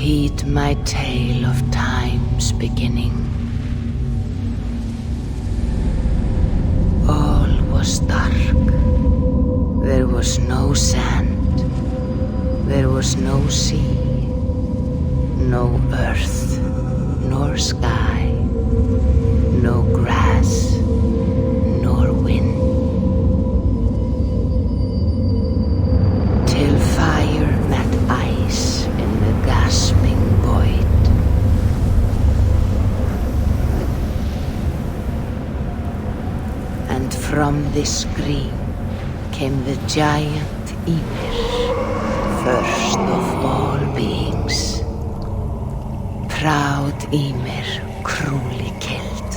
heed my tale of time's beginning. All was dark. There was no sand. There was no sea. No earth, nor sky. No grass, nor wind. Till fire met ice in the gasping void. And from this scream came the giant Ymir, first of all beings. Proud Ymir, cruelly killed,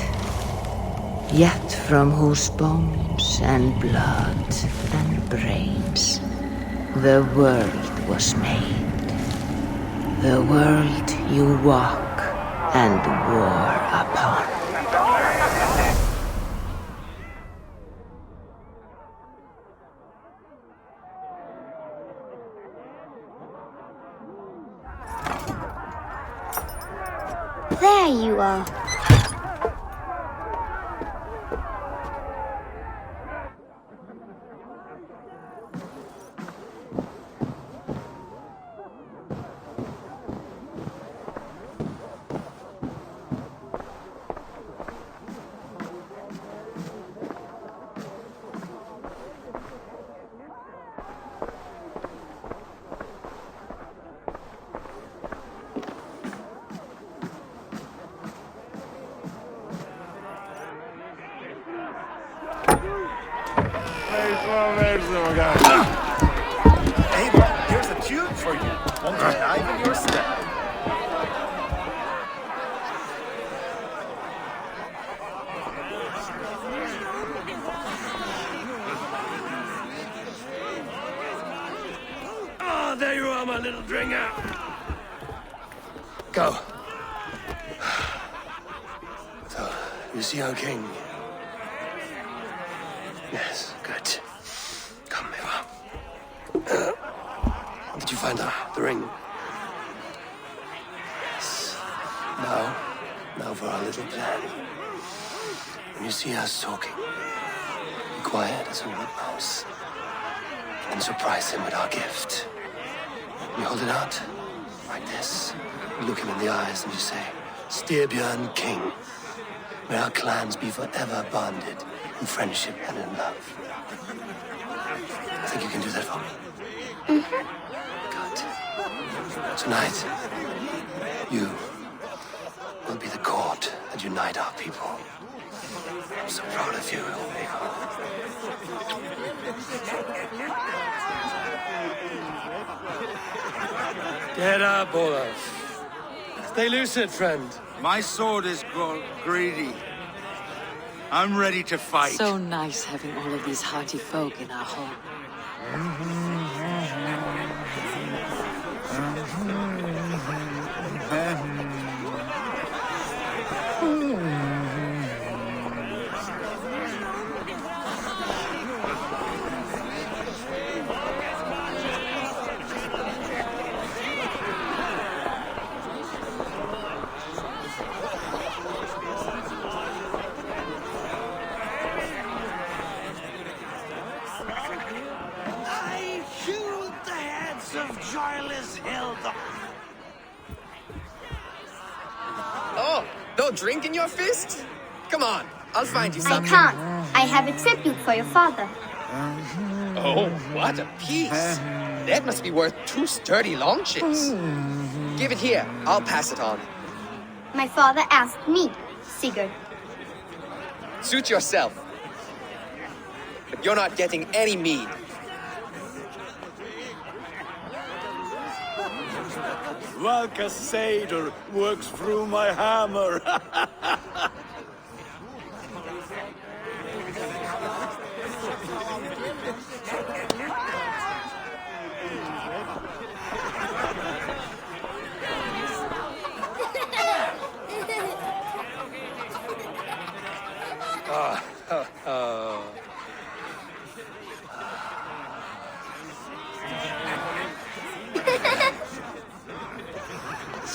yet from whose bones and blood and brains the world was made. The world you walk and war upon. There you are. Hey, here's a tune for you. Won't you dive in your step? Oh, there you are, my little dringer. Go. So, you see our king? Yes, good. Come, Eva. Did you find the ring? Yes. Now for our little plan. When you see us talking, be quiet as a wood mouse, and surprise him with our gift. You hold it out, like this. You look him in the eyes and you say, Styrbjörn King, may our clans be forever bonded in friendship and in love. I think you can do that for me. Good. Tonight, you will be the cord that unite our people. I'm so proud of you, Eva. Get up, Olaf. Stay lucid, friend. My sword is grown greedy. I'm ready to fight. So nice having all of these hearty folk in our home. Oh, no drink in your fist? Come on, I'll find you I something. can't. I have a tribute for your father. Oh, what a piece. That must be worth 2 sturdy long chips. Give it here, I'll pass it on. My father asked me, Sigurd. Suit yourself. But you're not getting any mead. Like satyr works through my hammer.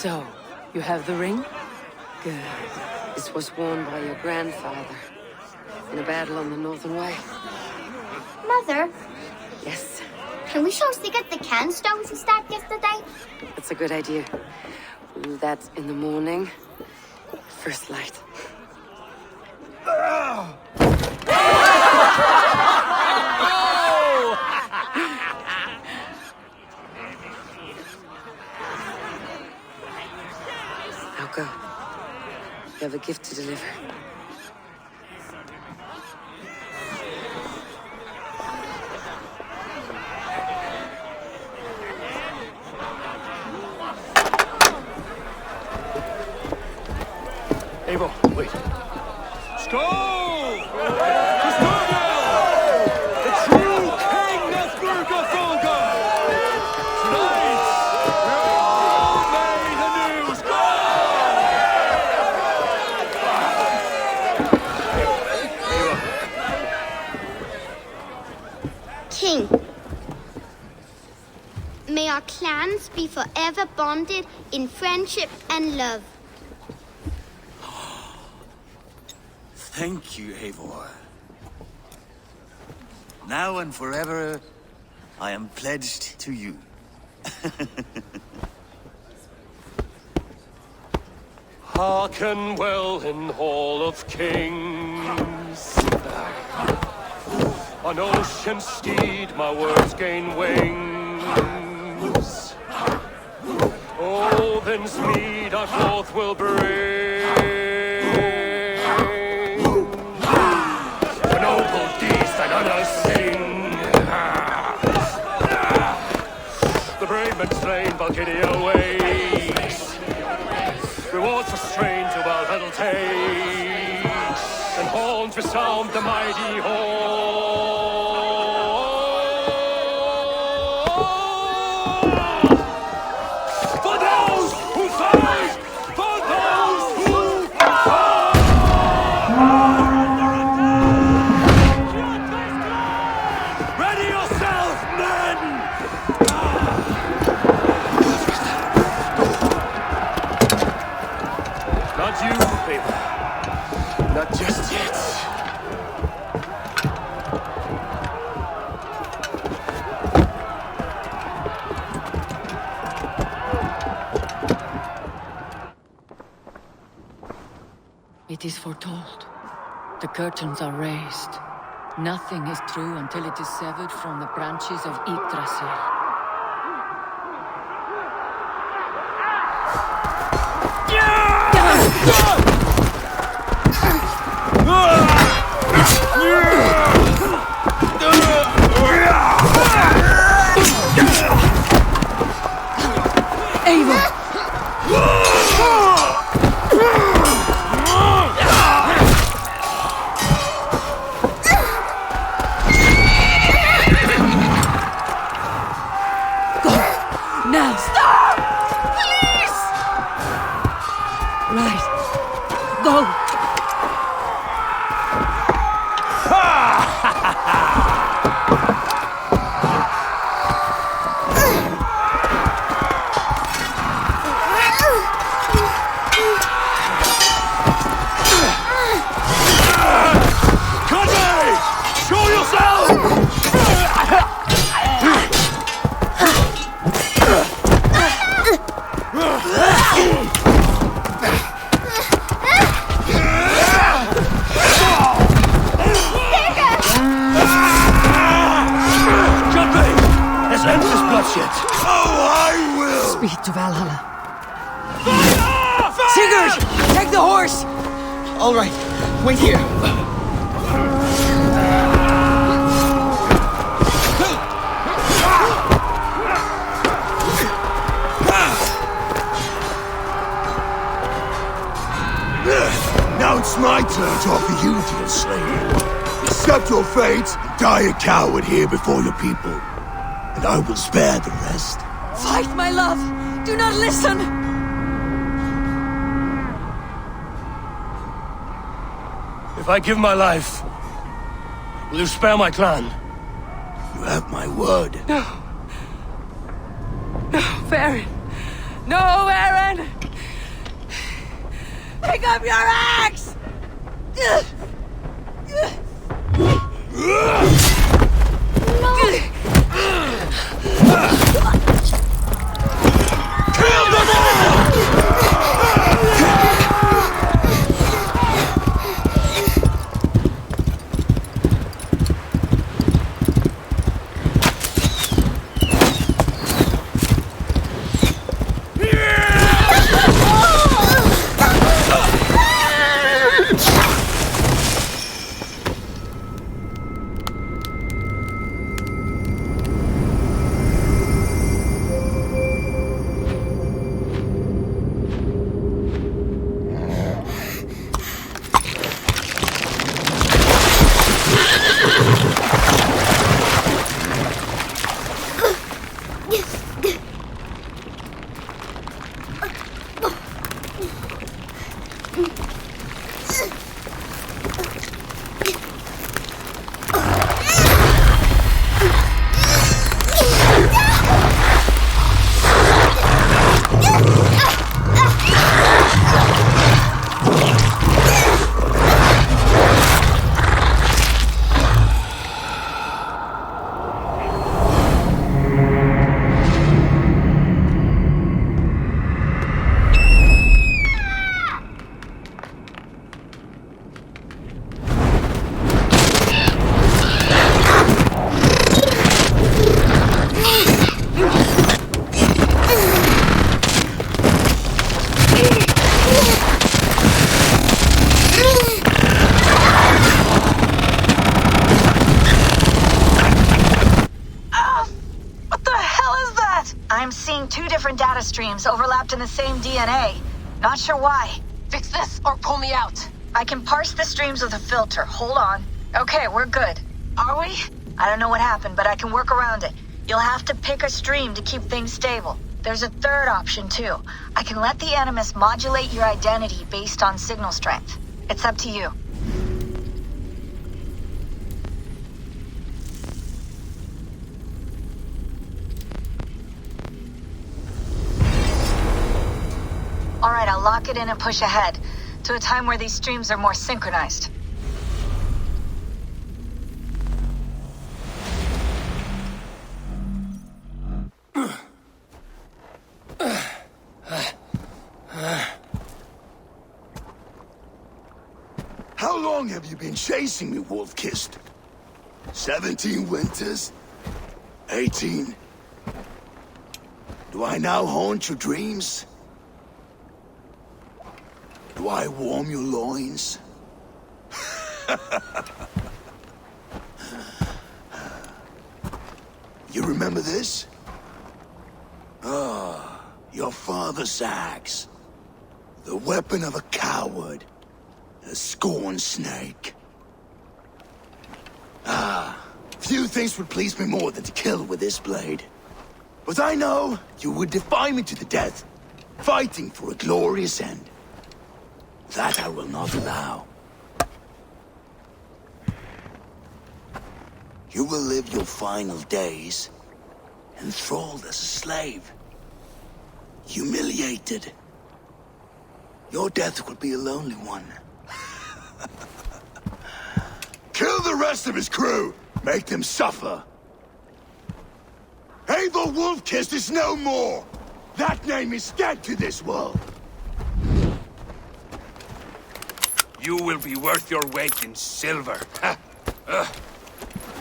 So, you have the ring? Good. This was worn by your grandfather in a battle on the Northern Way. Mother, Yes, can we show Sigurd the canstones he stabbed yesterday? that's a good idea. We'll do that in the morning. First light. Now go. You have a gift to deliver. Eivor, wait. Skål! For Prodigal! The true king of Rygjafylke! Tonight, we all made anew. King, may our clans be forever bonded in friendship and love. Thank you, Eivor. Now and forever, I am pledged to you. Hearken well in Hall of Kings. On ocean's steed my words gain wings. Odin's mead I forth will bring. For noble deeds that honor sing. The brave men slain Valkyria waits. Rewards for strain to Valhalla takes. And horns resound the mighty horn. For those who fight! For those who fight! Ready yourself, men! Not you, baby. Not just yet. It is foretold. The curtains are raised. Nothing is true until it is severed from the branches of Yggdrasil. Eivor! Now! Stop! Please! Right. Go! Conway! Show yourself! Let's end this bloodshed. Oh, I will! Speed to Valhalla. Sigurd! Take the horse! All right, wait here. Now it's my turn to offer you to the slain. Accept your fate and die a coward here before your people, and I will spare the rest. Fight, my love! Do not listen! If I give my life, will you spare my clan? You have my word. No, Baron. No, Aaron! Pick up your axe! Data streams overlapped in the same DNA. Not sure why. Fix this or pull me out. I can parse the streams with a filter. Hold on. Okay, we're good. Are we? I don't know what happened, but I can work around it. You'll have to pick a stream to keep things stable. There's a third option, too. I can let the Animus modulate your identity based on signal strength. It's up to you. Alright, I'll lock it in and push ahead, to a time where these streams are more synchronized. How long have you been chasing me, Wolf-Kissed? 17 winters? 18? Do I now haunt your dreams? Do I warm your loins? You remember this? Ah, your father's axe. The weapon of a coward. A scorned snake. Ah, few things would please me more than to kill with this blade. But I know you would defy me to the death, fighting for a glorious end. That I will not allow. You will live your final days enthralled as a slave. Humiliated. Your death will be a lonely one. Kill the rest of his crew! Make them suffer! Abel Wolf-Kissed is no more! That name is dead to this world! You will be worth your weight in silver.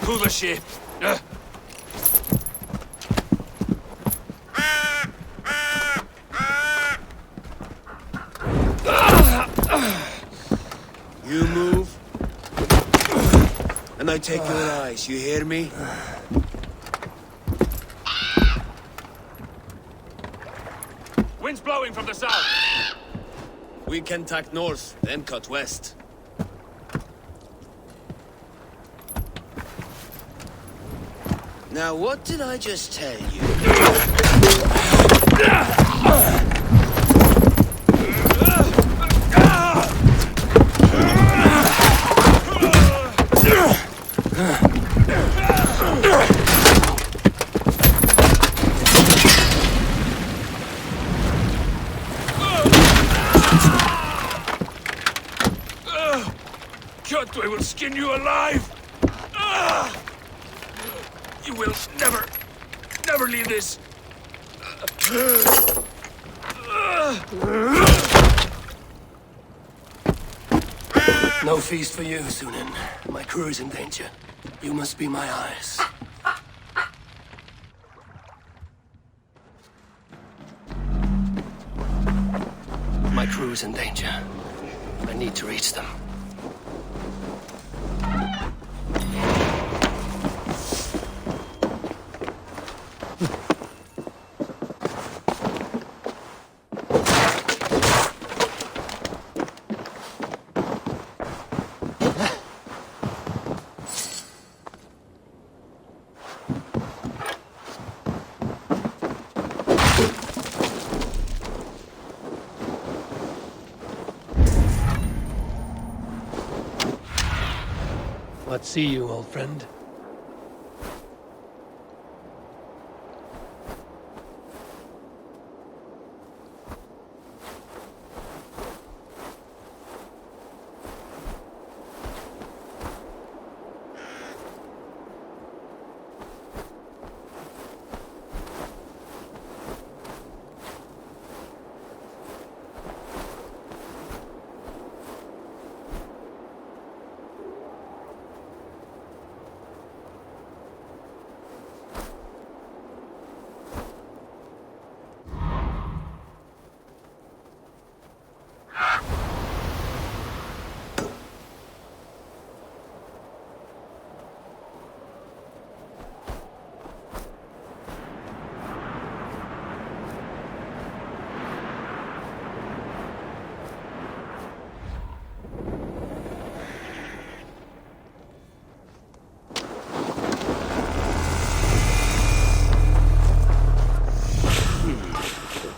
Pull the ship. You move, and I take your eyes. You hear me? Wind's blowing from the south. We can tack north, then cut west. Now, what did I just tell you? skin you alive! You will never leave this! No feast for you, Sunan. My crew is in danger. You must be my eyes. My crew is in danger. I need to reach them. Let's see you, old friend.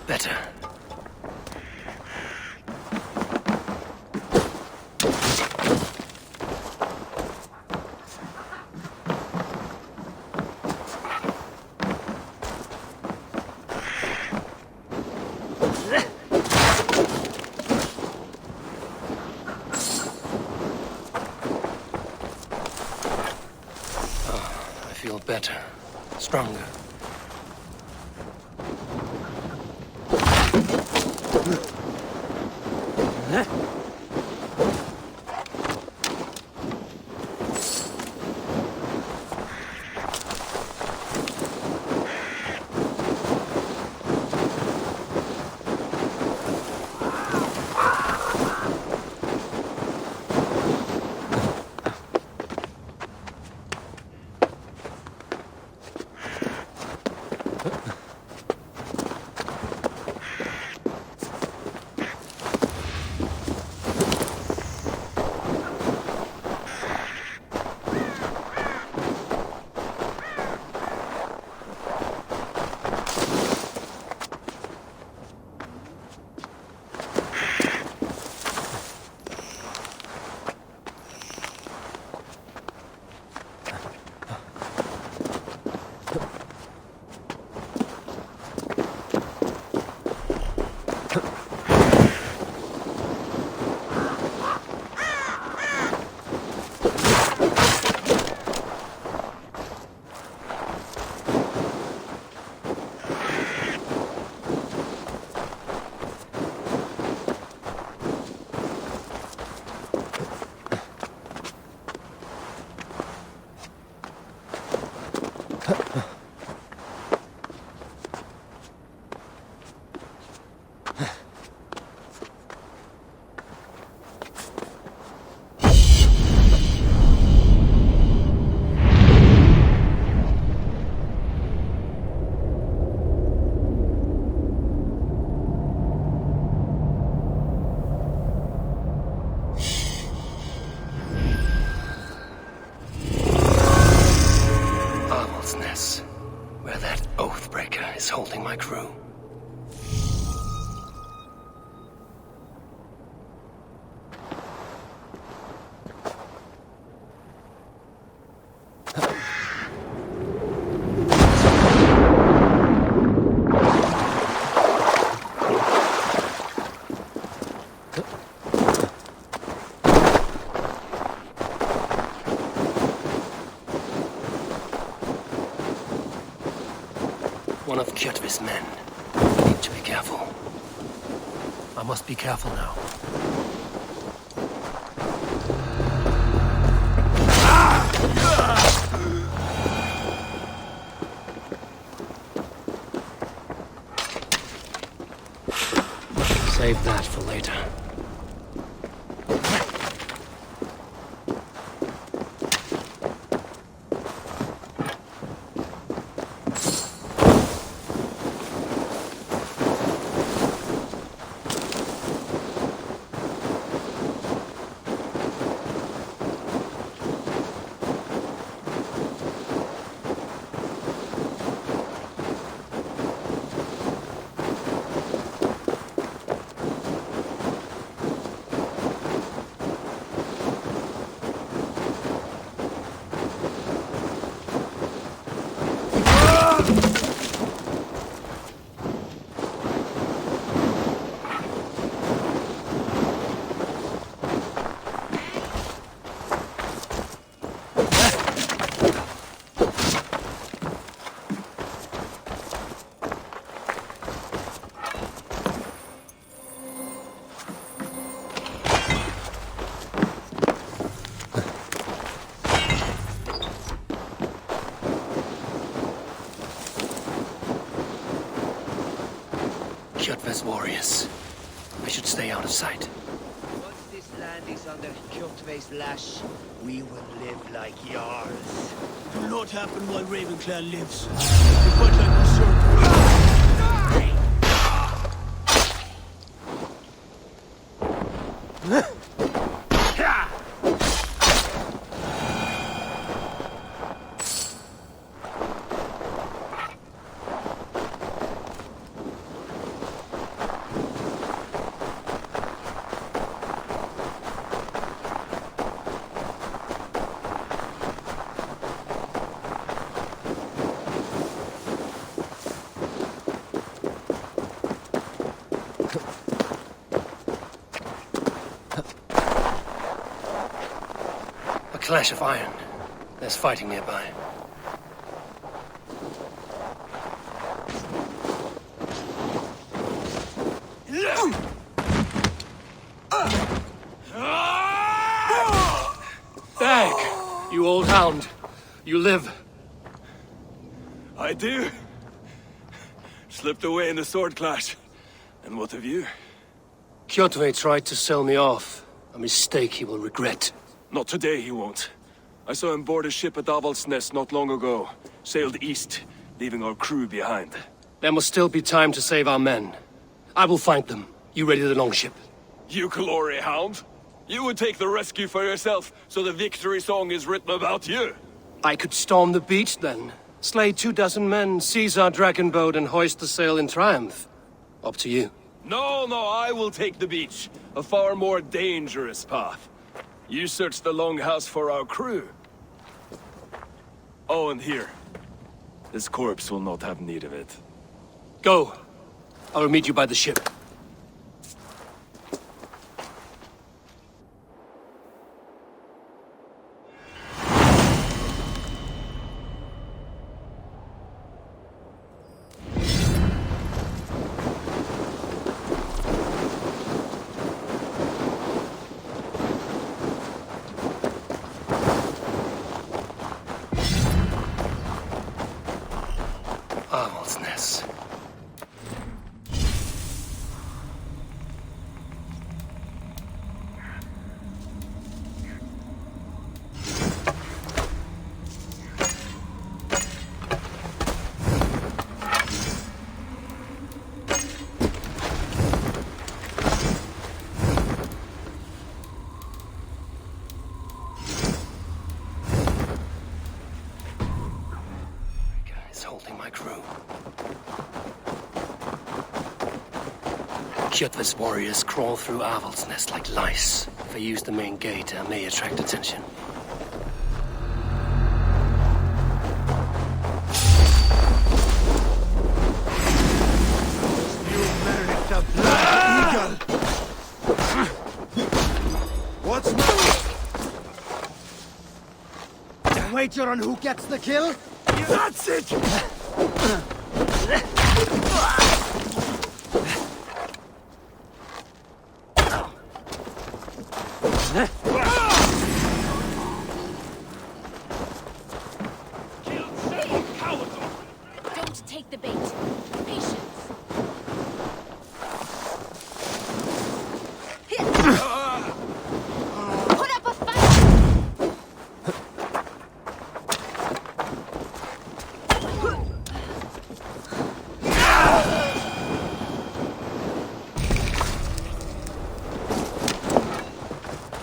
Better. I feel better, stronger. Where that Oathbreaker is holding my crew. one of Kjotve's men. I need to be careful. I must be careful now. Save that for later. Kjotve's warriors. I should stay out of sight. Once this land is under Kjotve's lash, we will live like Jarls. Do not happen while Ravenclan lives. We fight like berserkers. Clash of iron. There's fighting nearby. Dag! You old hound. You live. I do. Slipped away in the sword clash. And what of you? Kjotve tried to sell me off. A mistake he will regret. Not today, he won't. I saw him board a ship at Avaldsnes not long ago. Sailed east, leaving our crew behind. There must still be time to save our men. I will find them. You ready the longship? You glory hound? You would take the rescue for yourself, so the victory song is written about you. I could storm the beach then. Slay 24 men, seize our dragon boat and hoist the sail in triumph. Up to you. No, I will take the beach. A far more dangerous path. You search the longhouse for our crew. Oh, and here. This corpse will not have need of it. Go. I will meet you by the ship. Avaldsnes. Holding my crew. Kjotve's warriors crawl through Avaldsnes like lice. If I use the main gate, I may attract attention. What's more? Wager on who gets the kill? That's it! Don't take the bait. Patience. Put up a fight!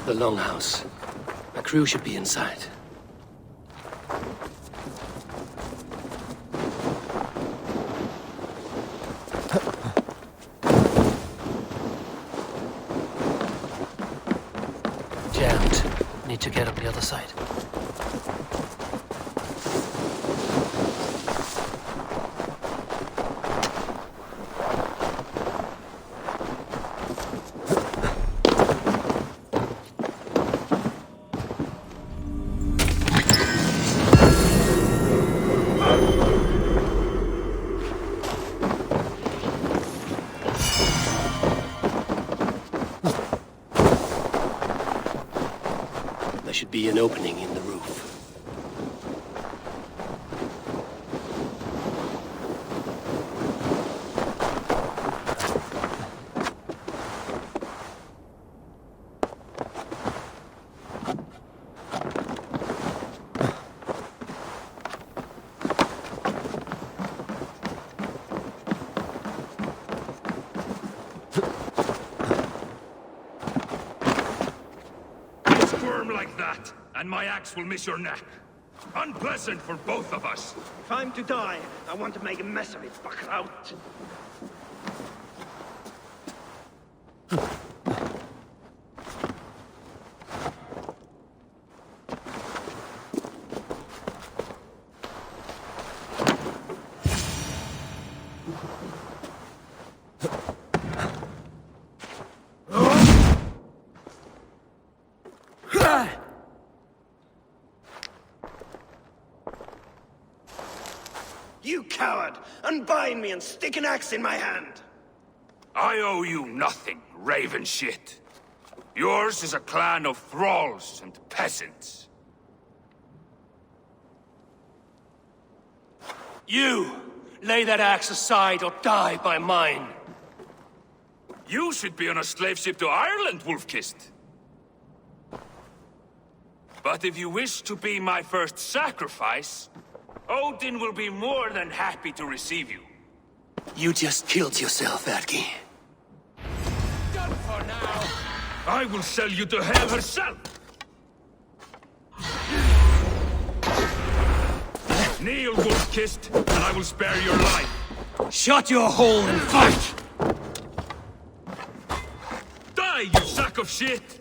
The longhouse. My crew should be inside. Jammed. Need to get up the other side. There should be an opening in the roof. Like that, and my axe will miss your neck. Unpleasant for both of us. Time to die. I want to make a mess of it, fucker out. You coward! Unbind me and stick an axe in my hand! I owe you nothing, raven shit. Yours is a clan of thralls and peasants. You! Lay that axe aside or die by mine. You should be on a slave ship to Ireland, Wolfkist. But if you wish to be my first sacrifice, Odin will be more than happy to receive you. You just killed yourself, Adki. Done for now. I will sell you to hell herself. Kneel, Wolfkist, and I will spare your life. Shut your hole and fight! Die, you sack of shit!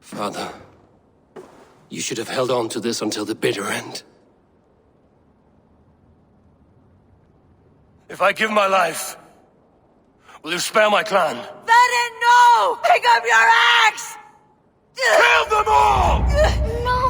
Father, you should have held on to this until the bitter end. If I give my life, will you spare my clan? Verin, no! Pick up your axe! Kill them all! No!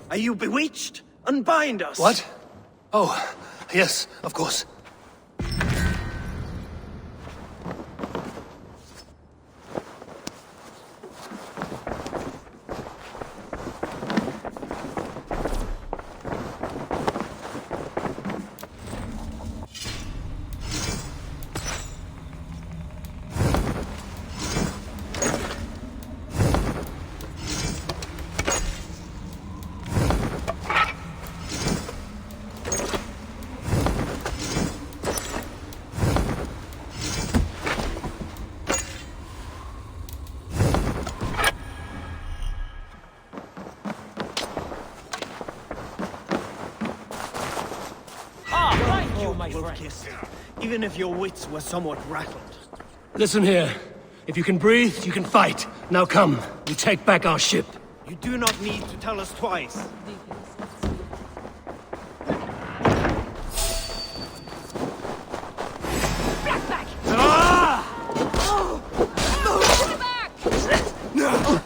Are you bewitched? Unbind us! What? Oh, yes, of course. my friend. Even if your wits were somewhat rattled. Listen here. If you can breathe, you can fight. Now come, we take back our ship. You do not need to tell us twice. Back! Ah! Get back! No!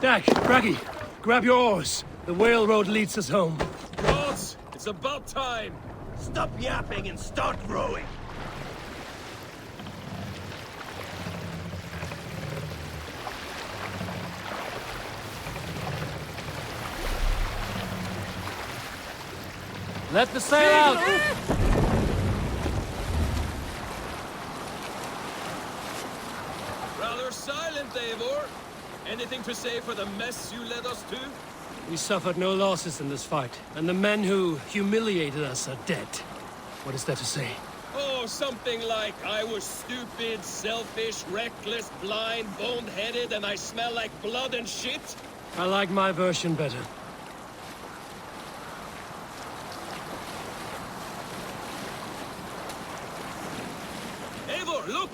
Dak, Braggy, grab your oars. The whale road leads us home. Gods, it's about time. Stop yapping and start rowing. Let the sail out! Rather silent, Eivor. Anything to say for the mess you led us to? We suffered no losses in this fight, and the men who humiliated us are dead. What is there to say? Oh, something like, I was stupid, selfish, reckless, blind, bone-headed, and I smell like blood and shit? I like my version better. Eivor, look!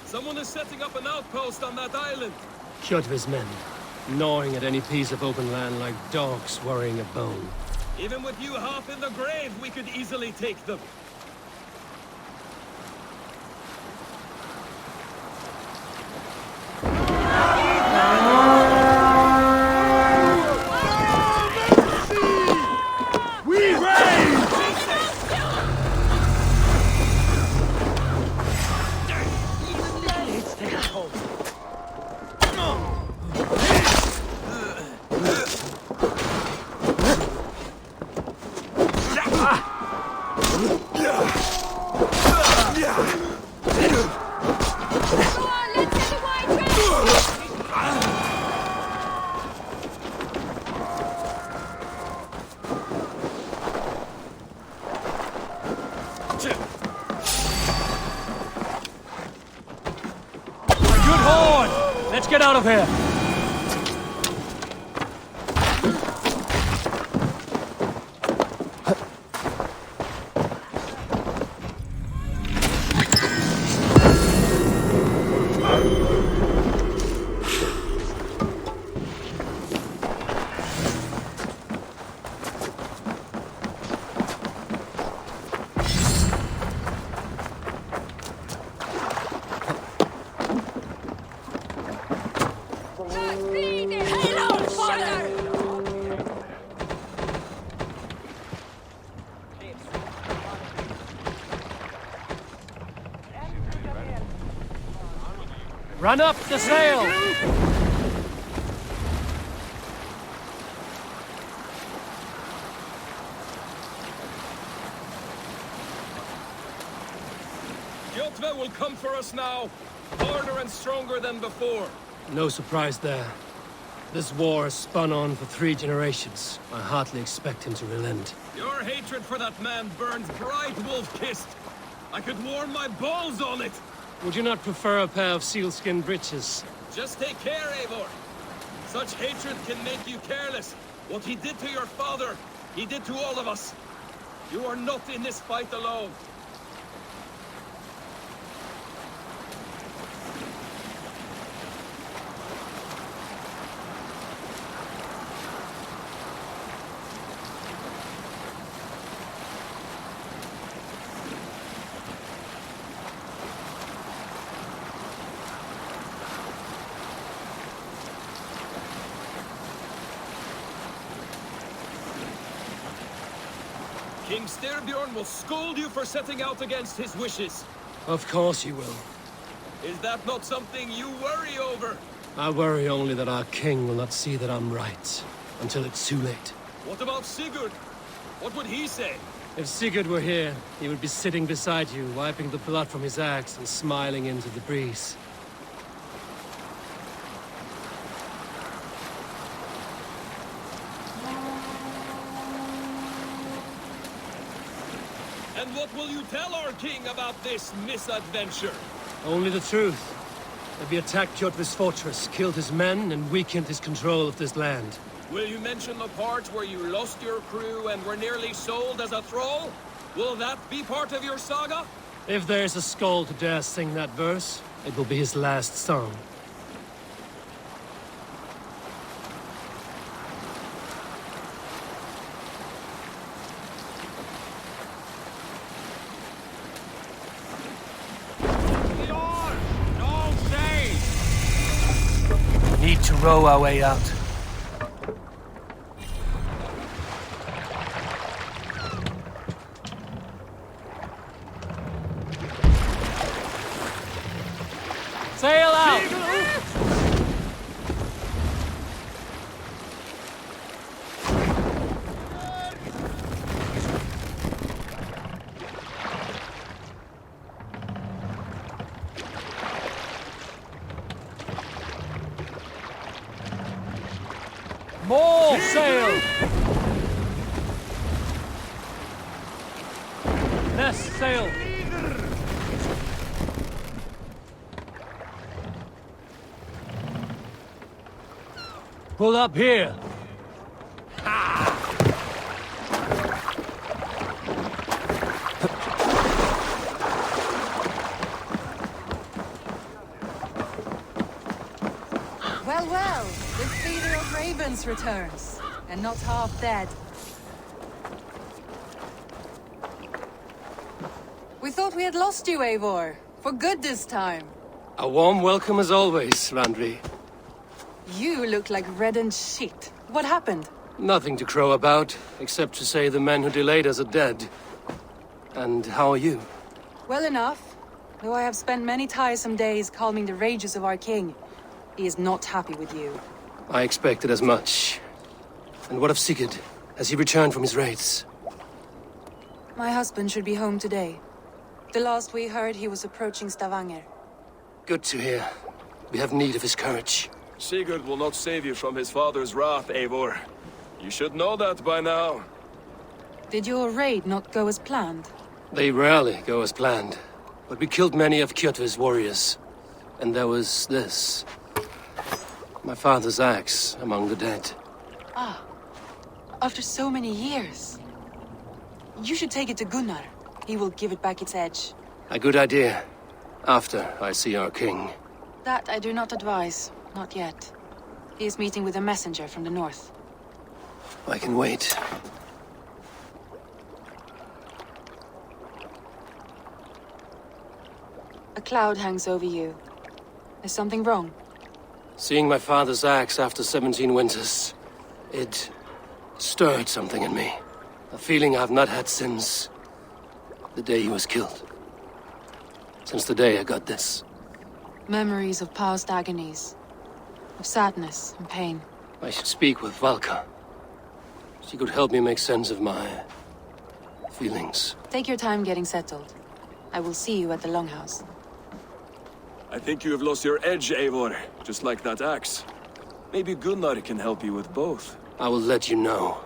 Someone is setting up an outpost on that island. Kjotve's men, gnawing at any piece of open land like dogs worrying a bone. Even with you half in the grave, we could easily take them. Let's get out of here! Run up the sail! Kjotve will come for us now, harder and stronger than before. No surprise there. This war has spun on for 3 generations. I hardly expect him to relent. Your hatred for that man burns bright wolf-kissed. I could warm my balls on it. Would you not prefer a pair of sealskin breeches? Just take care, Eivor. Such hatred can make you careless. What he did to your father, he did to all of us. You are not in this fight alone. King Styrbjorn will scold you for setting out against his wishes. Of course he will. Is that not something you worry over? I worry only that our king will not see that I'm right, until it's too late. What about Sigurd? What would he say? If Sigurd were here, he would be sitting beside you, wiping the blood from his axe and smiling into the breeze. And what will you tell our king about this misadventure? Only the truth. That we attacked Kjotve's fortress, killed his men, and weakened his control of this land. Will you mention the part where you lost your crew and were nearly sold as a thrall? Will that be part of your saga? If there's a Skald to dare sing that verse, it will be his last song. Need to row our way out. Sail out! More sail! Less sail! Pull up here! Well, well, the feeder of ravens returns, and not half dead. We thought we had lost you, Eivor. For good this time. A warm welcome as always, Randri. You look like reddened shit. What happened? Nothing to crow about, except to say the men who delayed us are dead. And how are you? Well enough, though I have spent many tiresome days calming the rages of our king. He is not happy with you. I expected as much. And what of Sigurd? Has he returned from his raids? My husband should be home today. The last we heard, he was approaching Stavanger. Good to hear. We have need of his courage. Sigurd will not save you from his father's wrath, Eivor. You should know that by now. Did your raid not go as planned? They rarely go as planned. But we killed many of Kjotve's warriors. And there was this. My father's axe among the dead. Ah. After so many years. You should take it to Gunnar. He will give it back its edge. A good idea. After I see our king. That I do not advise. Not yet. He is meeting with a messenger from the north. I can wait. A cloud hangs over you. Is something wrong? Seeing my father's axe after 17 winters, it stirred something in me. A feeling I've not had since the day he was killed. Since the day I got this. Memories of past agonies. Of sadness and pain. I should speak with Valka. She could help me make sense of my feelings. Take your time getting settled. I will see you at the Longhouse. I think you have lost your edge, Eivor. Just like that axe. Maybe Gunnar can help you with both. I will let you know.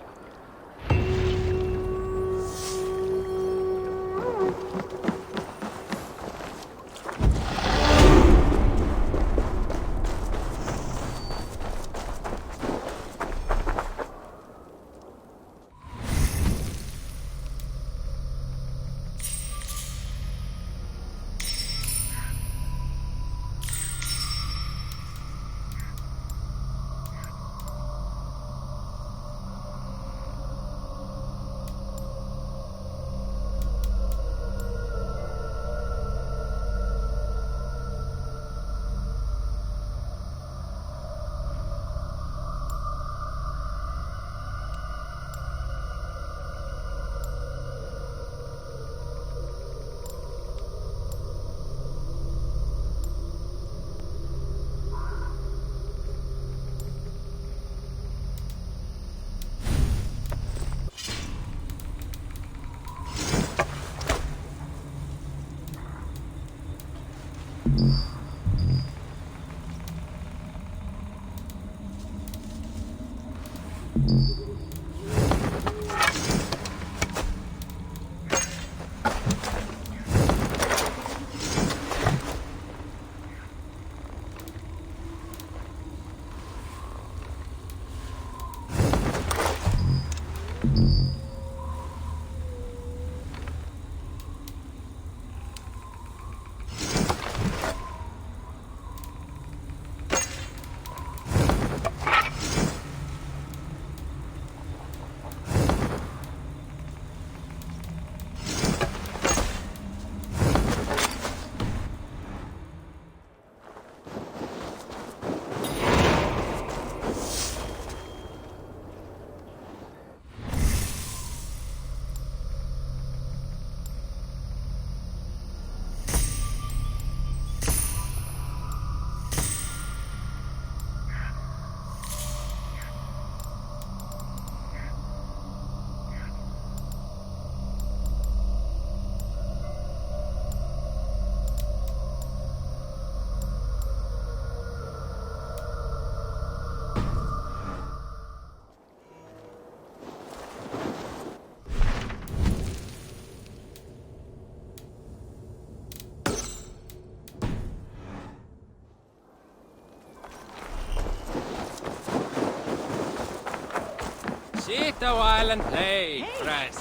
Sit a while and play, friend.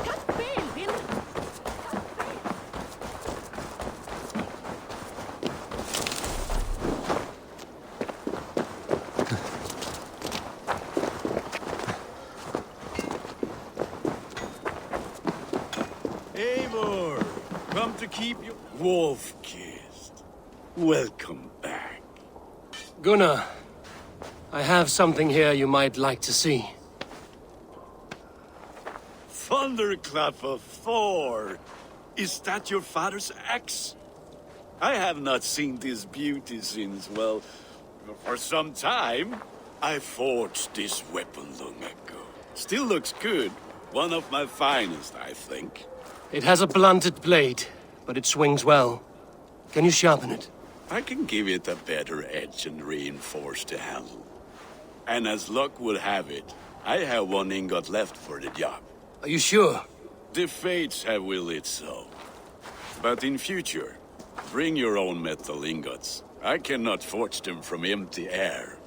Eivor, come to keep your wolf kissed. Welcome back. Gunnar, I have something here you might like to see. Thunderclap of Thor! Is that your father's axe? I have not seen this beauty since, well, for some time. I forged this weapon long ago. Still looks good. One of my finest, I think. It has a blunted blade, but it swings well. Can you sharpen it? I can give it a better edge and reinforce the handle. And as luck would have it, I have one ingot left for the job. Are you sure? The fates have willed it so. But in future, bring your own metal ingots. I cannot forge them from empty air.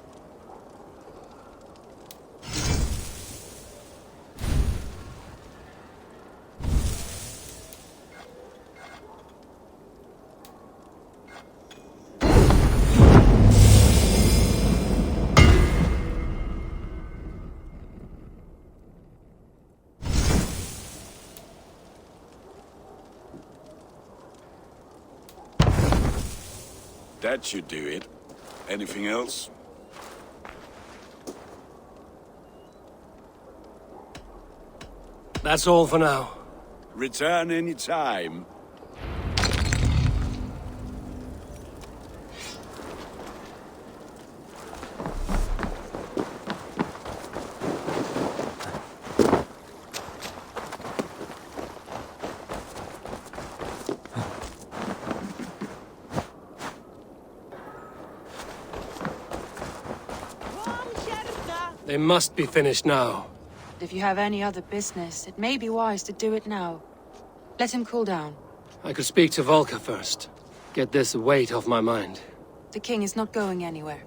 That should do it. Anything else? That's all for now. Return any time. They must be finished now. If you have any other business, it may be wise to do it now. Let him cool down. I could speak to Volker first. Get this weight off my mind. The king is not going anywhere.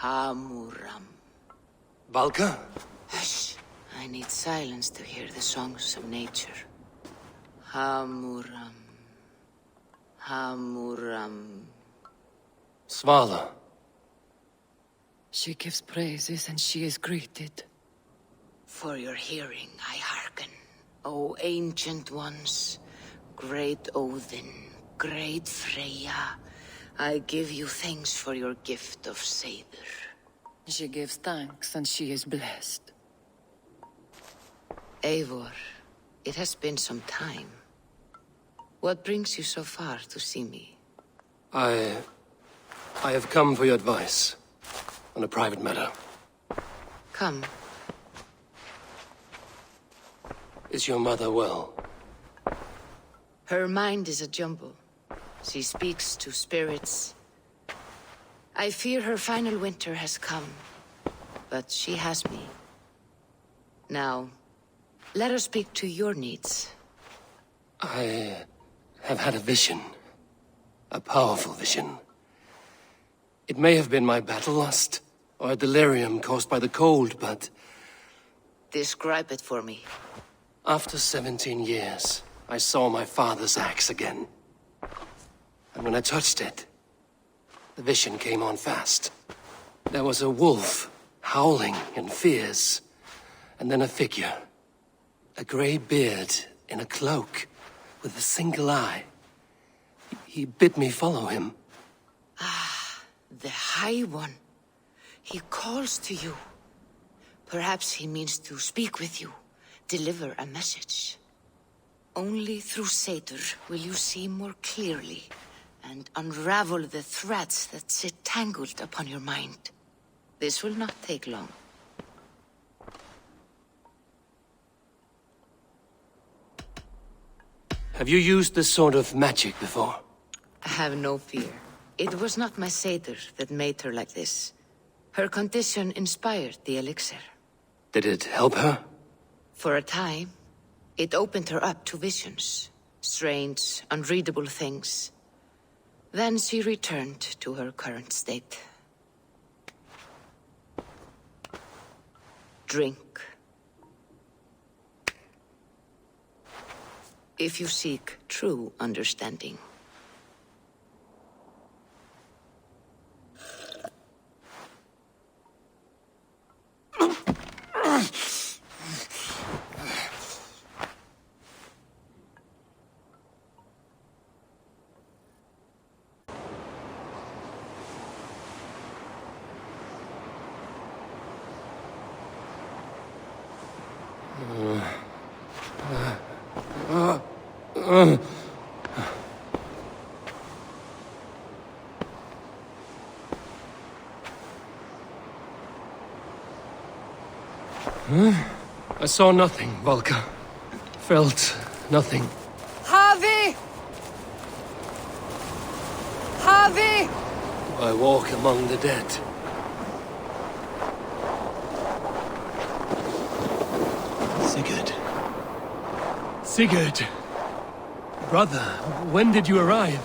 Hamuram. Valka? Hush. I need silence to hear the songs of nature. Hamuram. Hamuram. Svala. She gives praises and she is greeted. For your hearing I hearken, O ancient ones, great Odin, great Freyja. I give you thanks for your gift of Seer. She gives thanks and she is blessed. Eivor, it has been some time. What brings you so far to see me? I have come for your advice on a private matter. Come. Is your mother well? Her mind is a jumble. She speaks to spirits. I fear her final winter has come, but she has me. Now, let her speak to your needs. I have had a vision. A powerful vision. It may have been my battle lust, or a delirium caused by the cold, but... Describe it for me. After 17 years, I saw my father's axe again. And when I touched it, the vision came on fast. There was a wolf, howling and fierce, and then a figure. A grey beard in a cloak, with a single eye. He bid me follow him. Ah, the High One. He calls to you. Perhaps he means to speak with you, deliver a message. Only through SATPHIRE will you see more clearly and unravel the threads that sit tangled upon your mind. This will not take long. Have you used this sort of magic before? Have no fear. It was not my satyr that made her like this. Her condition inspired the elixir. Did it help her? For a time, it opened her up to visions. Strange, unreadable things. Then she returned to her current state. Drink. If you seek true understanding. I saw nothing, Valka. Felt nothing. Javi! Javi! I walk among the dead. Sigurd. Sigurd! Brother, when did you arrive?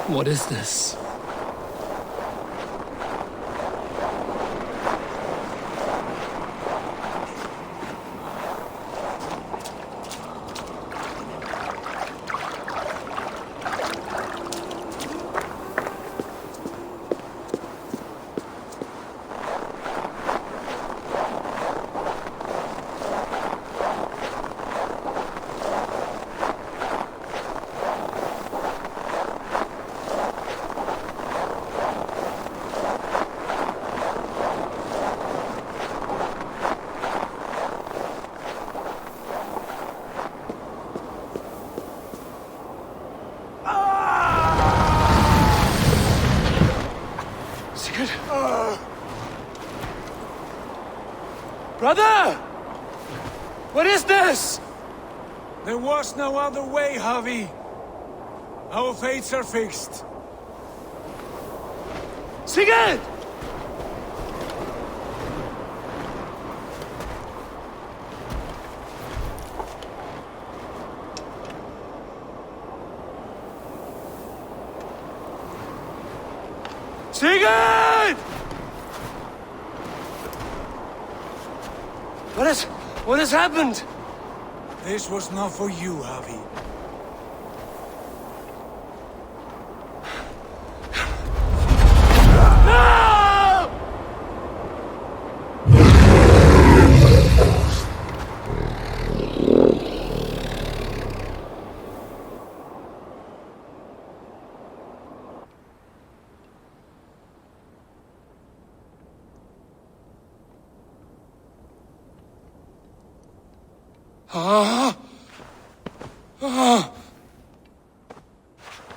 What is this? Brother! What is this? There was no other way, Javi. Our fates are fixed. Sigurd! Sigurd! What has happened? This was not for you, Javi. No!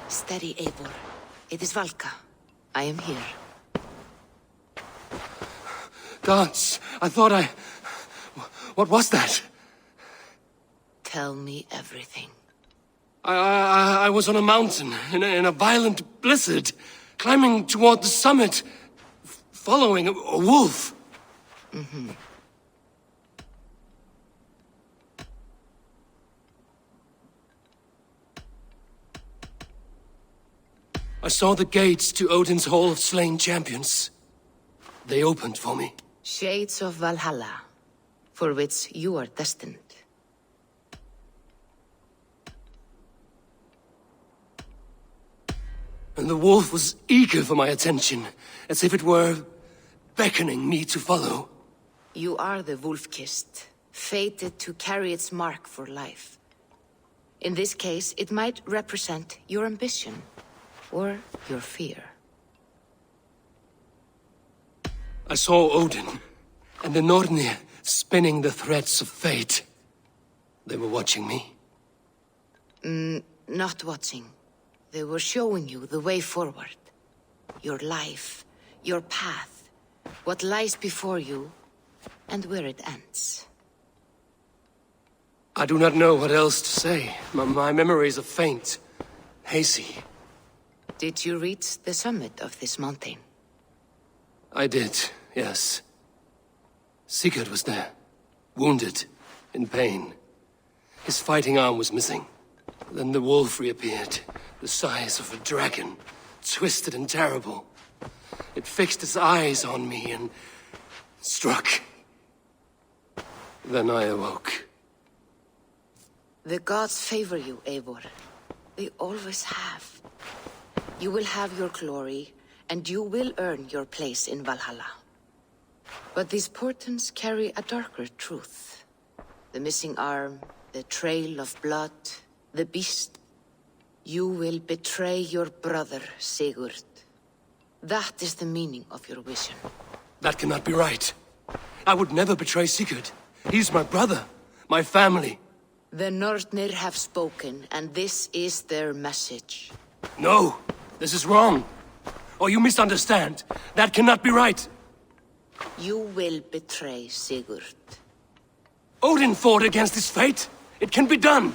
Steady, Eivor. It is Valka. I am here. Gods, I thought I... What was that? Tell me everything. I was on a mountain, in a violent blizzard, climbing toward the summit, following a wolf. Mm-hmm. I saw the gates to Odin's Hall of Slain Champions. They opened for me. Shades of Valhalla, for which you are destined. And the wolf was eager for my attention, as if it were beckoning me to follow. You are the wolf-kissed, fated to carry its mark for life. In this case, it might represent your ambition, or your fear. I saw Odin, and the Nornir spinning the threads of fate. They were watching me. Not watching. They were showing you the way forward. Your life, your path, what lies before you, and where it ends. I do not know what else to say. My memories are faint, hazy. Did you reach the summit of this mountain? I did, yes. Sigurd was there, wounded, in pain. His fighting arm was missing. Then the wolf reappeared, the size of a dragon, twisted and terrible. It fixed its eyes on me and struck. Then I awoke. The gods favor you, Eivor. They always have. You will have your glory, and you will earn your place in Valhalla. But these portents carry a darker truth. The missing arm, the trail of blood, the beast. You will betray your brother, Sigurd. That is the meaning of your vision. That cannot be right. I would never betray Sigurd. He's my brother, my family. The Nornir have spoken, and this is their message. No, this is wrong. Or you misunderstand. That cannot be right. You will betray Sigurd. Odin fought against his fate. It can be done.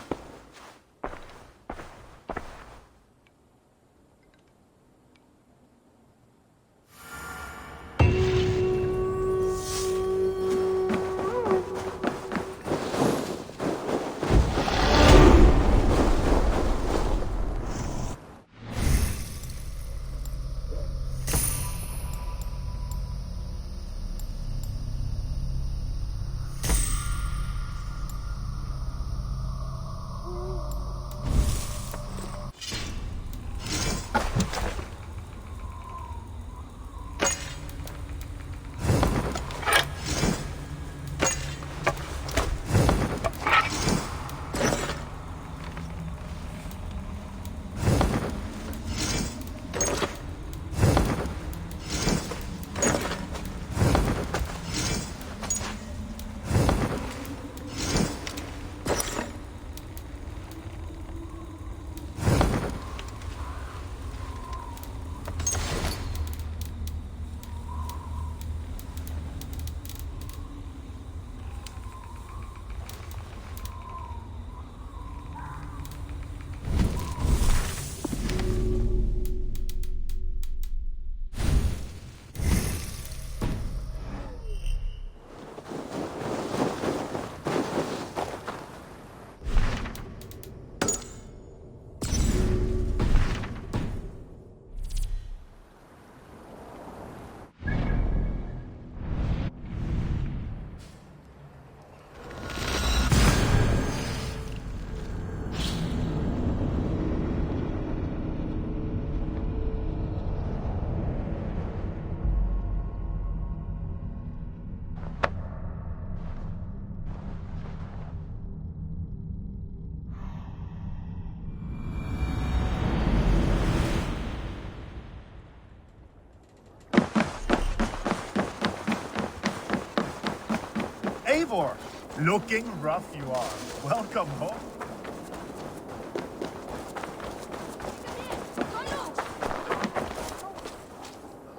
Eivor, looking rough you are. Welcome home.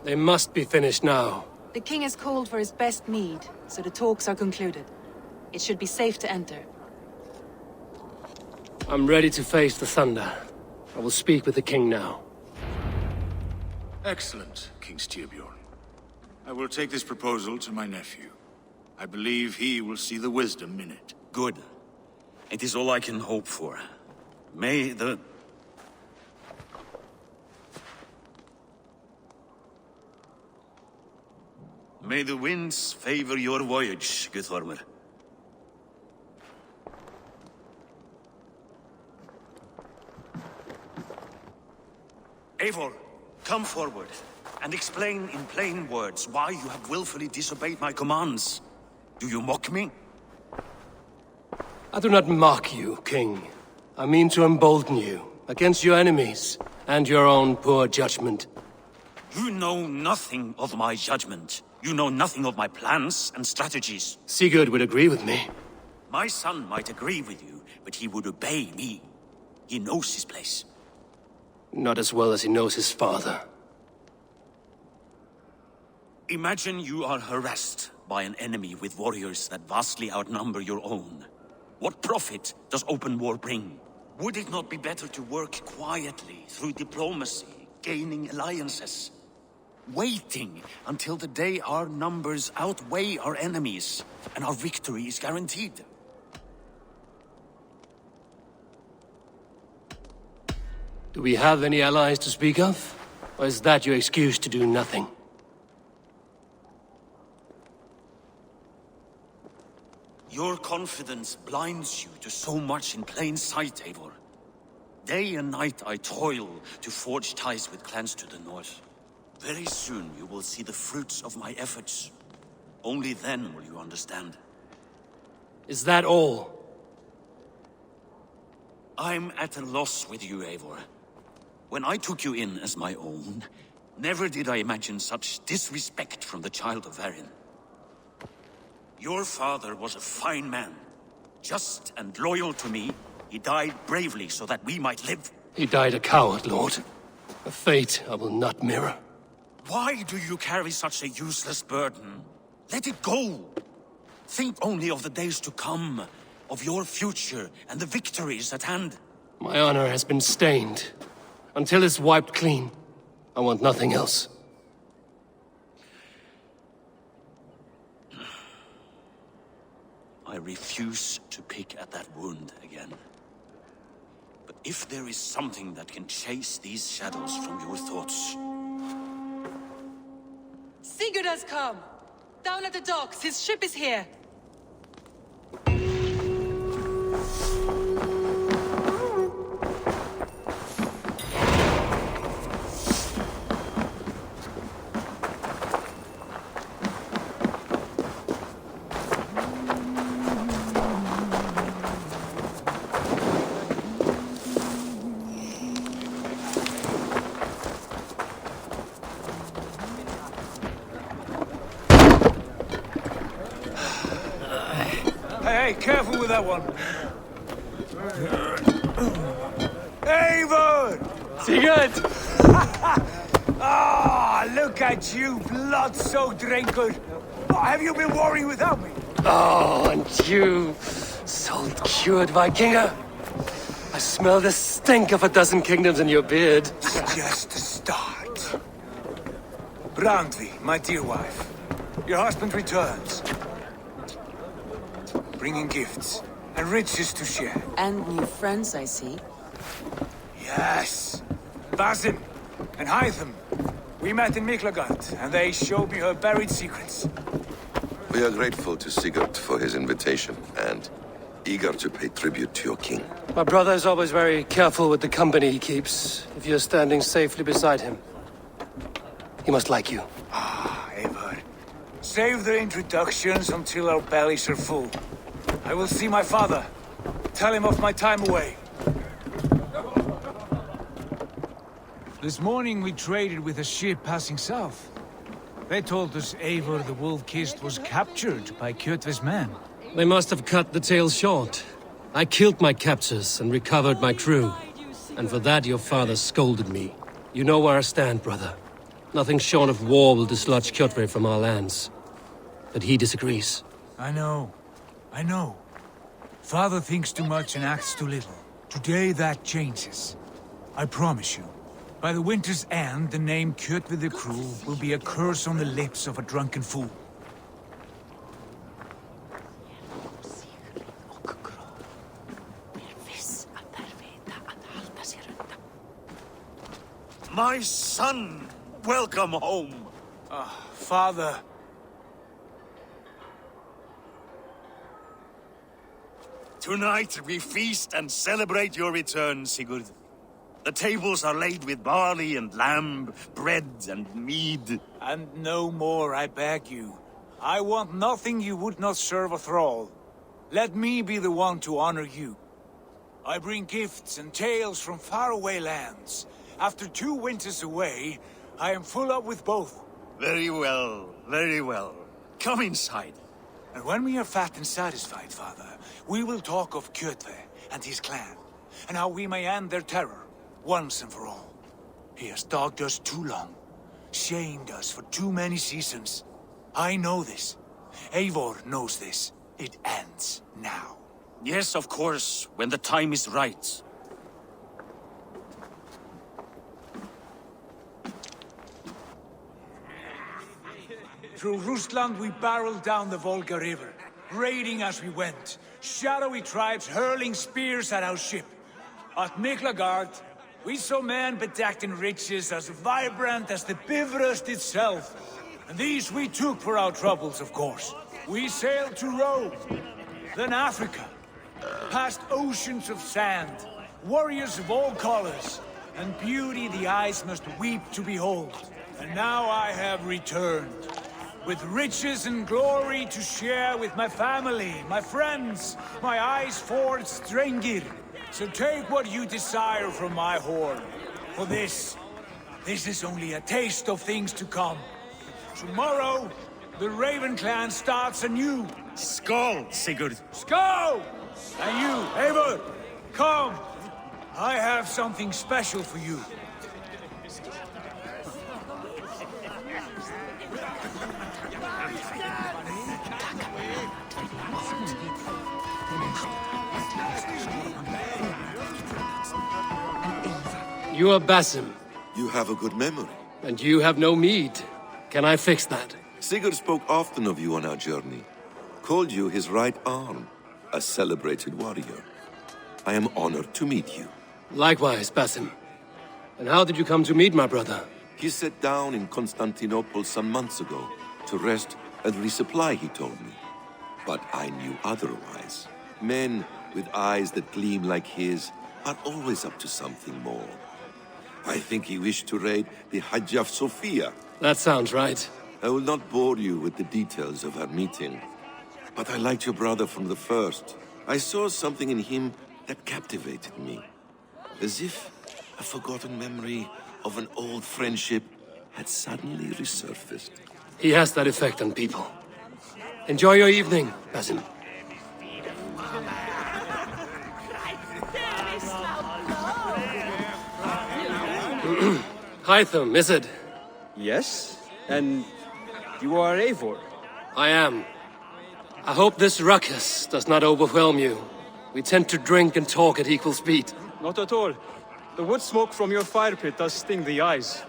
They must be finished now. The king has called for his best mead, so the talks are concluded. It should be safe to enter. I'm ready to face the thunder. I will speak with the king now. Excellent, King Styrbjorn. I will take this proposal to my nephew. I believe he will see the wisdom in it. Good. It is all I can hope for. May the winds favor your voyage, Guthormer. Eivor, come forward and explain in plain words why you have willfully disobeyed my commands. Do you mock me? I do not mock you, King. I mean to embolden you against your enemies and your own poor judgment. You know nothing of my judgment. You know nothing of my plans and strategies. Sigurd would agree with me. My son might agree with you, but he would obey me. He knows his place. Not as well as he knows his father. Imagine you are harassed by an enemy with warriors that vastly outnumber your own. What profit does open war bring? Would it not be better to work quietly through diplomacy, gaining alliances? Waiting until the day our numbers outweigh our enemies, and our victory is guaranteed. Do we have any allies to speak of? Or is that your excuse to do nothing? Your confidence blinds you to so much in plain sight, Eivor. Day and night I toil to forge ties with clans to the north. Very soon you will see the fruits of my efforts. Only then will you understand. Is that all? I'm at a loss with you, Eivor. When I took you in as my own, never did I imagine such disrespect from the child of Varin. Your father was a fine man. Just and loyal to me, he died bravely so that we might live. He died a coward, Lord. A fate I will not mirror. Why do you carry such a useless burden? Let it go! Think only of the days to come, of your future and the victories at hand. My honor has been stained. Until it's wiped clean, I want nothing else. I refuse to pick at that wound again. But if there is something that can chase these shadows from your thoughts... Sigurd has come! Down at the docks, his ship is here! Hey, careful with that one. Eivor! Sigurd! Ah, look at you, blood-soaked drinker. Have you been worrying without me? Oh, and you, salt-cured Vikinger. I smell the stink of a dozen kingdoms in your beard. It's just the start. Brandvi, my dear wife, your husband returns. Bringing gifts and riches to share. And new friends, I see. Yes. Basim and Hytham. We met in Miklagard, and they showed me her buried secrets. We are grateful to Sigurd for his invitation, and eager to pay tribute to your king. My brother is always very careful with the company he keeps, if you're standing safely beside him. He must like you. Ah, Eivor. Save the introductions until our bellies are full. I will see my father. Tell him of my time away. This morning we traded with a ship passing south. They told us Eivor the Wolf-Kissed was captured by Kjotve's men. They must have cut the tale short. I killed my captors and recovered my crew. And for that your father scolded me. You know where I stand, brother. Nothing short of war will dislodge Kjotve from our lands. But he disagrees. I know. Father thinks too much and acts too little. Today that changes. I promise you. By the winter's end, the name Kjotve the Cruel will be a curse on the lips of a drunken fool. My son! Welcome home! Father. Tonight we feast and celebrate your return, Sigurd. The tables are laid with barley and lamb, bread and mead. And no more, I beg you. I want nothing you would not serve a thrall. Let me be the one to honor you. I bring gifts and tales from faraway lands. After 2 winters away, I am full up with both. Very well, very well. Come inside. And when we are fat and satisfied, Father, we will talk of Kjotve and his clan, and how we may end their terror, once and for all. He has dogged us too long, shamed us for too many seasons. I know this. Eivor knows this. It ends now. Yes, of course, when the time is right. Through Rusland we barreled down the Volga River, raiding as we went. Shadowy tribes hurling spears at our ship. At Miklagard, we saw men bedecked in riches as vibrant as the Bifrost itself. And these we took for our troubles, of course. We sailed to Rome, then Africa, past oceans of sand, warriors of all colors, and beauty the eyes must weep to behold. And now I have returned, with riches and glory to share with my family, my friends, my eyes-forged Strengir. So take what you desire from my hoard. For this is only a taste of things to come. Tomorrow, the Raven clan starts anew. Skål, Sigurd. Skål! And you, Eivor, come. I have something special for you. You are Basim. You have a good memory. And you have no mead. Can I fix that? Sigurd spoke often of you on our journey. Called you his right arm, a celebrated warrior. I am honored to meet you. Likewise, Basim. And how did you come to meet my brother? He sat down in Constantinople some months ago to rest and resupply, he told me. But I knew otherwise. Men with eyes that gleam like his are always up to something more. I think he wished to raid the Hagia Sophia. That sounds right. I will not bore you with the details of our meeting. But I liked your brother from the first. I saw something in him that captivated me. As if a forgotten memory of an old friendship had suddenly resurfaced. He has that effect on people. Enjoy your evening, Basim. Hytham, is it? Yes, and you are Eivor? I am. I hope this ruckus does not overwhelm you. We tend to drink and talk at equal speed. Not at all. The wood smoke from your fire pit does sting the eyes,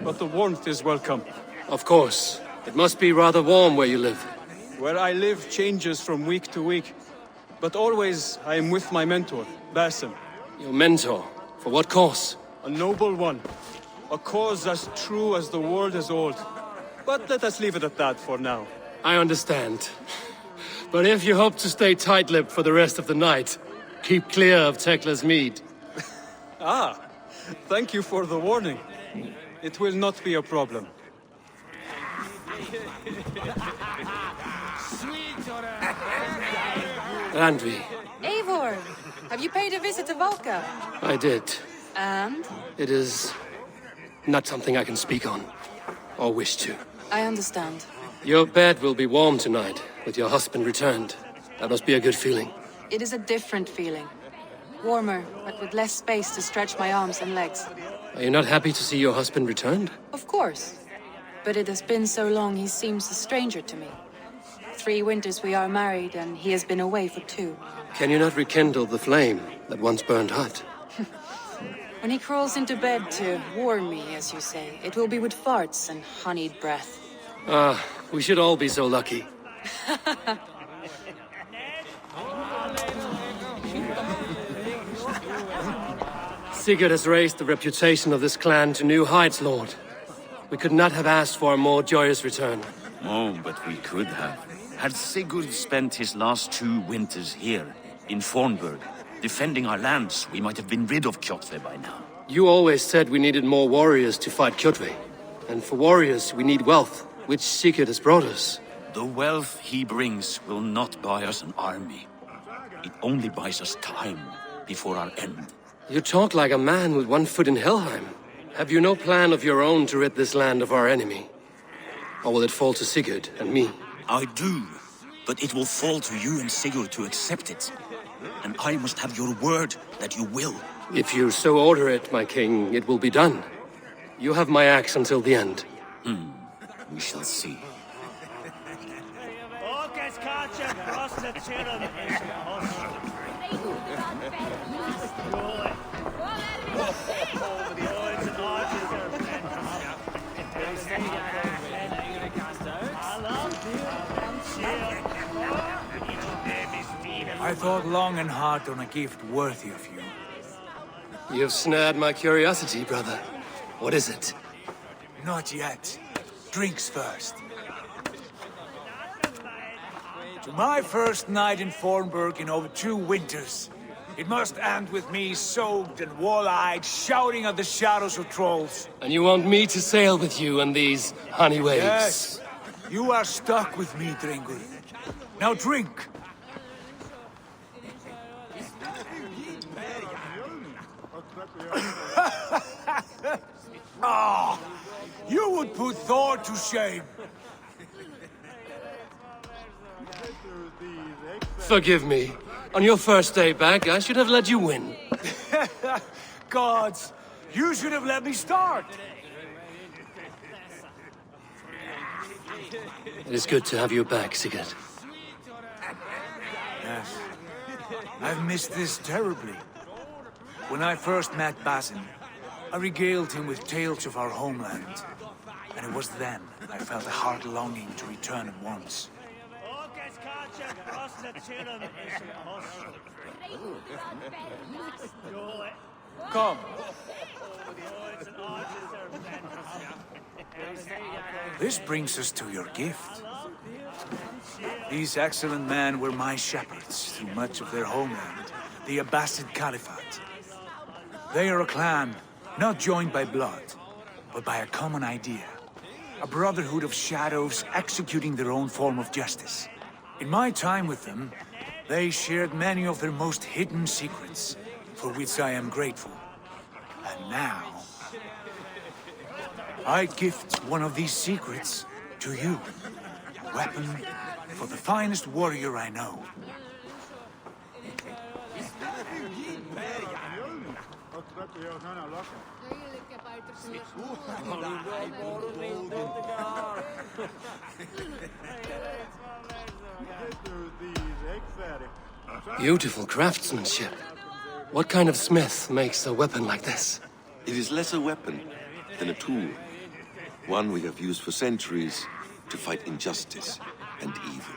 but the warmth is welcome. Of course. It must be rather warm where you live. Where I live changes from week to week, but always I am with my mentor, Basim. Your mentor? For what cause? A noble one. A cause as true as the world is old. But let us leave it at that for now. I understand. But if you hope to stay tight-lipped for the rest of the night, keep clear of Tekla's mead. Ah, thank you for the warning. It will not be a problem. Randvi. Eivor, have you paid a visit to Valka? I did. And? It is not something I can speak on, or wish to. I understand. Your bed will be warm tonight, with your husband returned. That must be a good feeling. It is a different feeling. Warmer, but with less space to stretch my arms and legs. Are you not happy to see your husband returned? Of course. But it has been so long he seems a stranger to me. 3 winters we are married, and he has been away for 2. Can you not rekindle the flame that once burned hot? When he crawls into bed to warm me, as you say, it will be with farts and honeyed breath. Ah, we should all be so lucky. Sigurd has raised the reputation of this clan to new heights, Lord. We could not have asked for a more joyous return. Oh, but we could have. Had Sigurd spent his last 2 winters here, in Fornburg, defending our lands, we might have been rid of Kjotve by now. You always said we needed more warriors to fight Kjotve. And for warriors, we need wealth, which Sigurd has brought us. The wealth he brings will not buy us an army. It only buys us time before our end. You talk like a man with one foot in Helheim. Have you no plan of your own to rid this land of our enemy? Or will it fall to Sigurd and me? I do, but it will fall to you and Sigurd to accept it. And I must have your word that you will. If you so order it, my king, it will be done. You have my axe until the end. We shall see. I thought long and hard on a gift worthy of you. You've snared my curiosity, brother. What is it? Not yet. Drinks first. To my first night in Fornburg in over 2 winters. It must end with me soaked and wall-eyed, shouting at the shadows of trolls. And you want me to sail with you on these honey waves? Yes. You are stuck with me, Drengur. Now drink. Ah, you would put Thor to shame. Forgive me. On your first day back, I should have let you win. Gods, you should have let me start. It is good to have you back, Sigurd. Yes. I've missed this terribly. When I first met Basin, I regaled him with tales of our homeland. And it was then I felt a heart longing to return at once. Come. This brings us to your gift. These excellent men were my shepherds through much of their homeland, the Abbasid Caliphate. They are a clan, not joined by blood, but by a common idea. A brotherhood of shadows executing their own form of justice. In my time with them, they shared many of their most hidden secrets, for which I am grateful. And now, I gift one of these secrets to you. A weapon for the finest warrior I know. Beautiful craftsmanship. What kind of smith makes a weapon like this? It is less a weapon than a tool. One we have used for centuries to fight injustice and evil.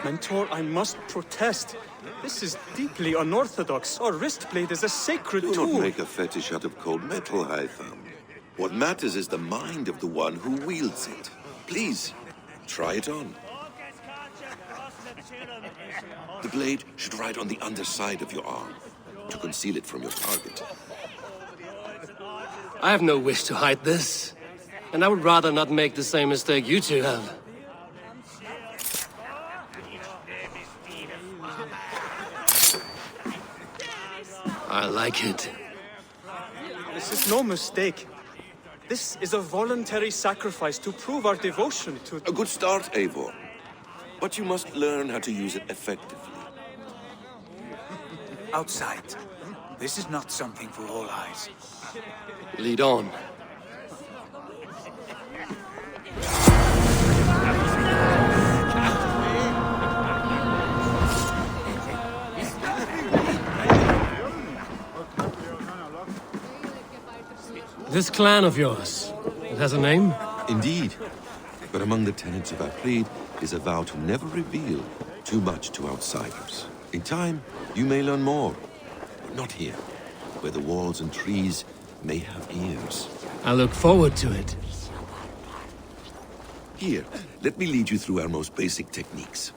Mentor, I must protest. This is deeply unorthodox. Our wrist blade is a sacred tool. Do not make a fetish out of cold metal, High Thumb. What matters is the mind of the one who wields it. Please, try it on. The blade should ride on the underside of your arm, to conceal it from your target. I have no wish to hide this. And I would rather not make the same mistake you two have. I like it. This is no mistake. This is a voluntary sacrifice to prove our devotion to... A good start, Eivor. But you must learn how to use it effectively. Outside. This is not something for all eyes. Lead on. This clan of yours, it has a name? Indeed. But among the tenets of our creed is a vow to never reveal too much to outsiders. In time, you may learn more, but not here. where the walls and trees may have ears. I look forward to it. Here, let me lead you through our most basic techniques.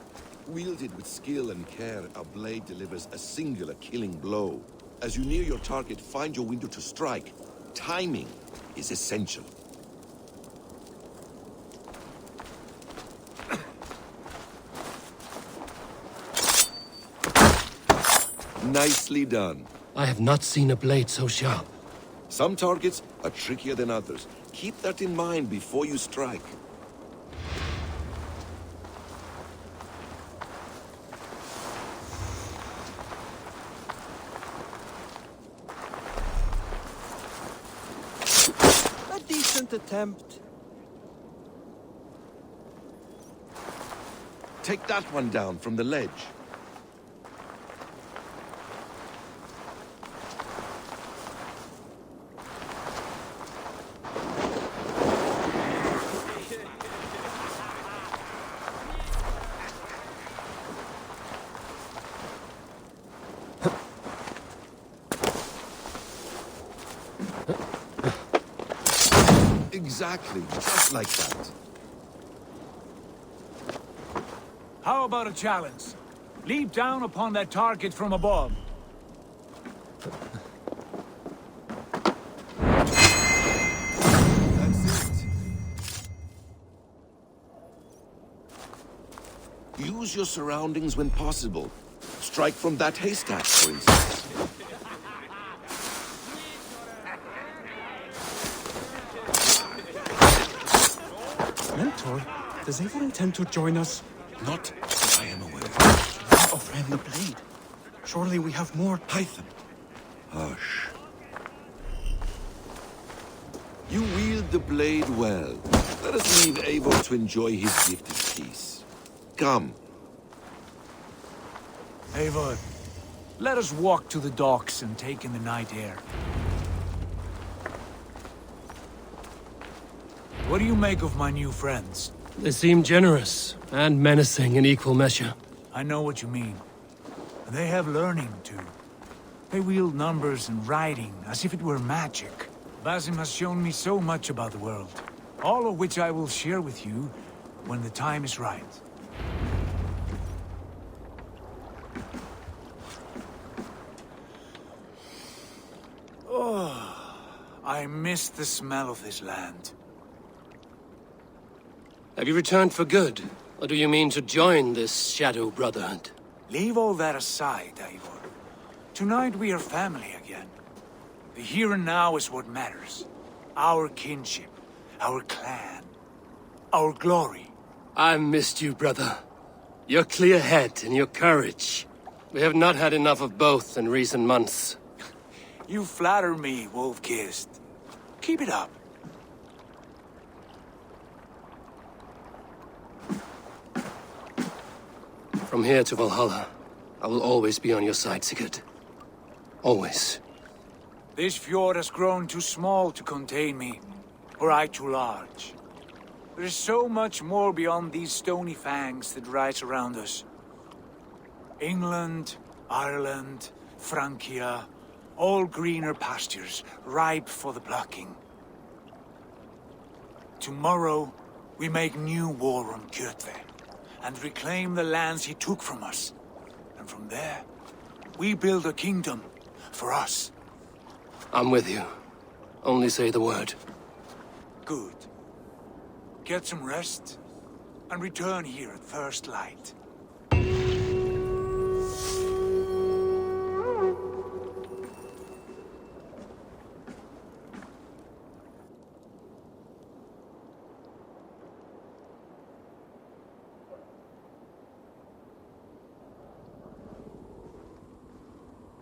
Wielded with skill and care, our blade delivers a singular killing blow. As you near your target, find your window to strike. Timing is essential. Nicely done. I have not seen a blade so sharp. Some targets are trickier than others. Keep that in mind before you strike. A decent attempt. Take that one down from the ledge. Exactly, just like that. How about a challenge? Leap down upon that target from above. That's it. Use your surroundings when possible. Strike from that haystack, for instance. Mentor, does Eivor intend to join us? Not that I am aware. Offer him the blade. Surely we have more. Python. Hush. You wield the blade well. Let us leave Eivor to enjoy his gift in peace. Come. Eivor, let us walk to the docks and take in the night air. What do you make of my new friends? They seem generous and menacing in equal measure. I know what you mean. They have learning, too. They wield numbers and writing as if it were magic. Basim has shown me so much about the world, all of which I will share with you when the time is right. Oh, I miss the smell of this land. Have you returned for good? Or do you mean to join this Shadow Brotherhood? Leave all that aside, Eivor. Tonight we are family again. The here and now is what matters. Our kinship, our clan, our glory. I missed you, brother. Your clear head and your courage. We have not had enough of both in recent months. You flatter me, Wolf-Kissed. Keep it up. From here to Valhalla, I will always be on your side, Sigurd. Always. This fjord has grown too small to contain me, or I too large. There is so much more beyond these stony fangs that rise around us. England, Ireland, Francia, all greener pastures, ripe for the plucking. Tomorrow, we make new war on Kjotve, and reclaim the lands he took from us. And from there, we build a kingdom for us. I'm with you. Only say the word. Good. Get some rest, and return here at first light.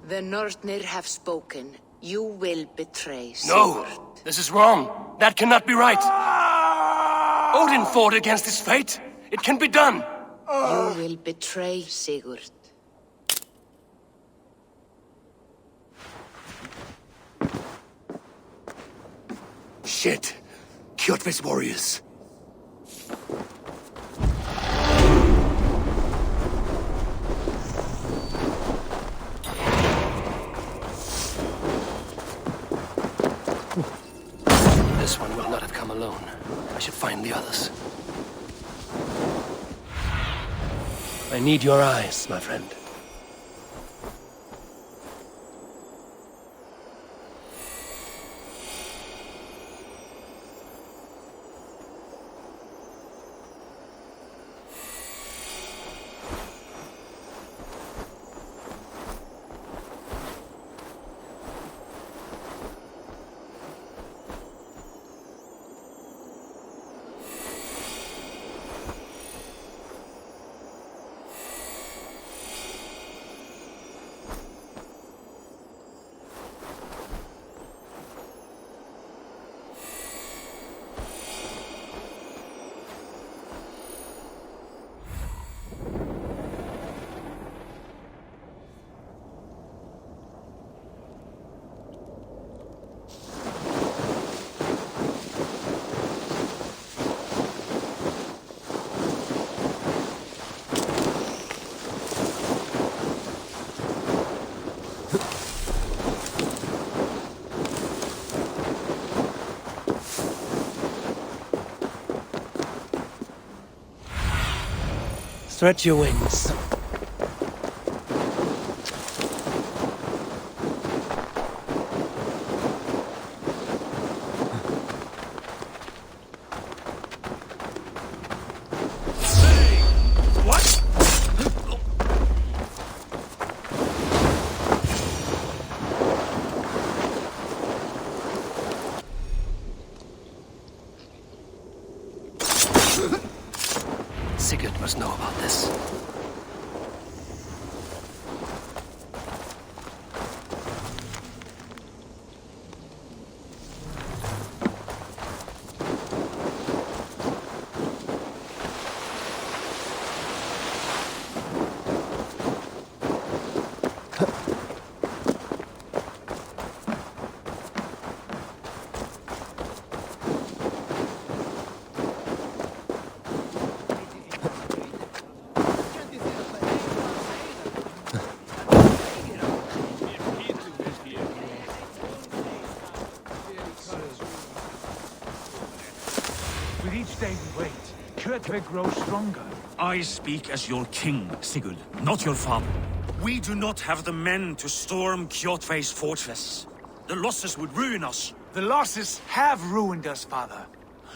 The Northnir have spoken. You will betray No! Sigurd. This is wrong! That cannot be right! Odin fought against his fate! It can be done! You will betray Sigurd. Shit! Kjotve's warriors! This one would not have come alone. I should find the others. I need your eyes, my friend. Stretch your wings. Sigurd must know about this. With each day we wait, Kjotve grows stronger. I speak as your king, Sigurd, not your father. We do not have the men to storm Kjotve's fortress. The losses would ruin us. The losses have ruined us, father.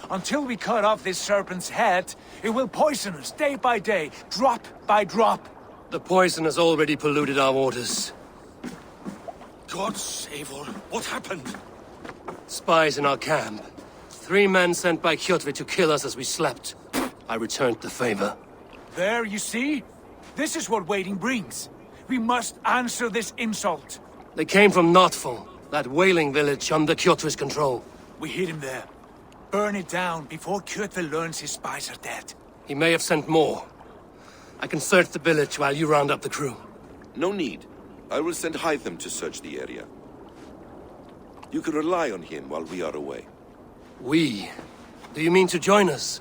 Until we cut off this serpent's head, it will poison us day by day, drop by drop. The poison has already polluted our waters. Gods, Eivor, what happened? Spies in our camp. 3 men sent by Kjotve to kill us as we slept. I returned the favor. There, you see? This is what waiting brings. We must answer this insult. They came from Notful, that whaling village under Kjotve's control. We hid him there. Burn it down before Kjotve learns his spies are dead. He may have sent more. I can search the village while you round up the crew. No need. I will send Hytham to search the area. You can rely on him while we are away. We? Do you mean to join us?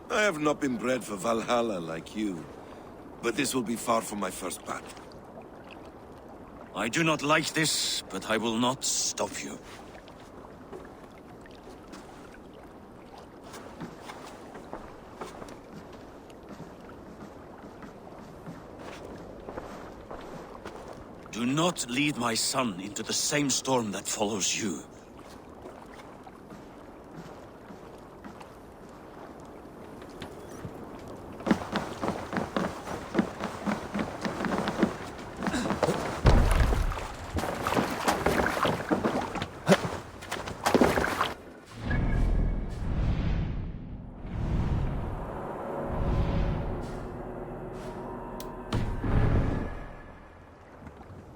I have not been bred for Valhalla like you, but this will be far from my first battle. I do not like this, but I will not stop you. Do not lead my son into the same storm that follows you.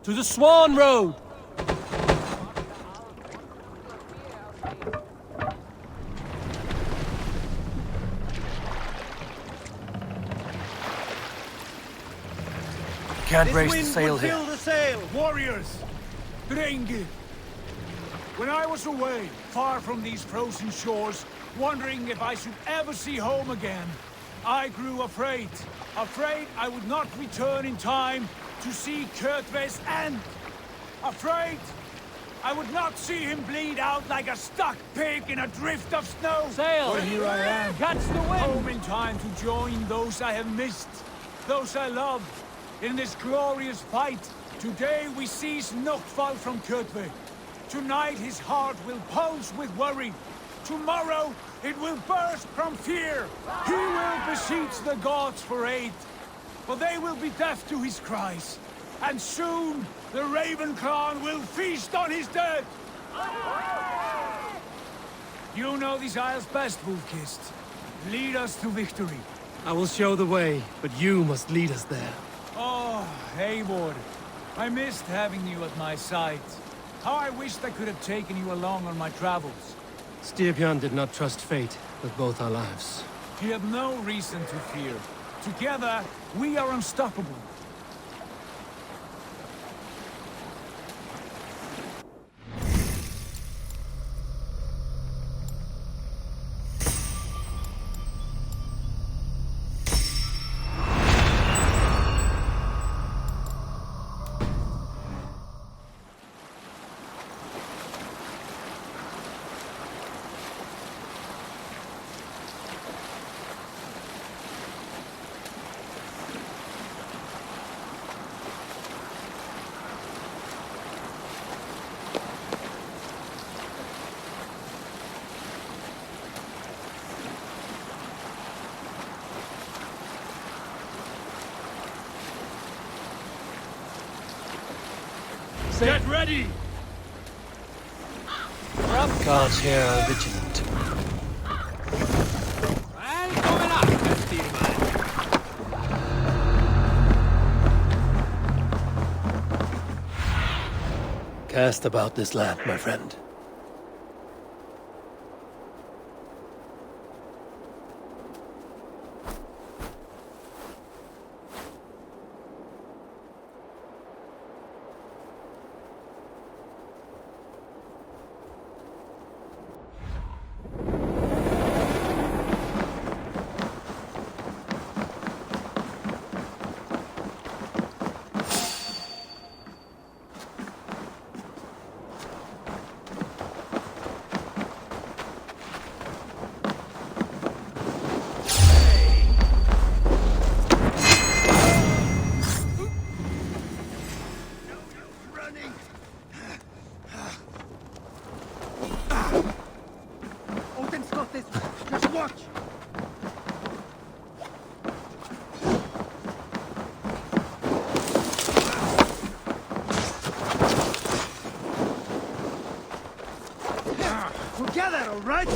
To the Swan Road! Can't raise the sail here. Fill the sail, warriors! Drenge! When I was away, far from these frozen shores, wondering if I should ever see home again, I grew afraid. Afraid I would not return in time to see Kjotve's end. Afraid? I would not see him bleed out like a stuck pig in a drift of snow. Sail! But here I am. Catch the wind! Home in time to join those I have missed, those I loved, in this glorious fight. Today we seize Nokfal from Kjotve. Tonight his heart will pulse with worry. Tomorrow it will burst from fear. He will beseech the gods for aid, but they will be deaf to his cries. And soon the Raven clan will feast on his dead. You know these isles best, Wolf-Kissed. Lead us to victory. I will show the way, but you must lead us there. Oh, Eivor. I missed having you at my side. How I wished I could have taken you along on my travels. Styrbjörn did not trust fate with both our lives. You have no reason to fear. Together, we are unstoppable. Get ready! Guards here are vigilant. Välkommen upp, styrman! Cast about this land, my friend. Together, all right?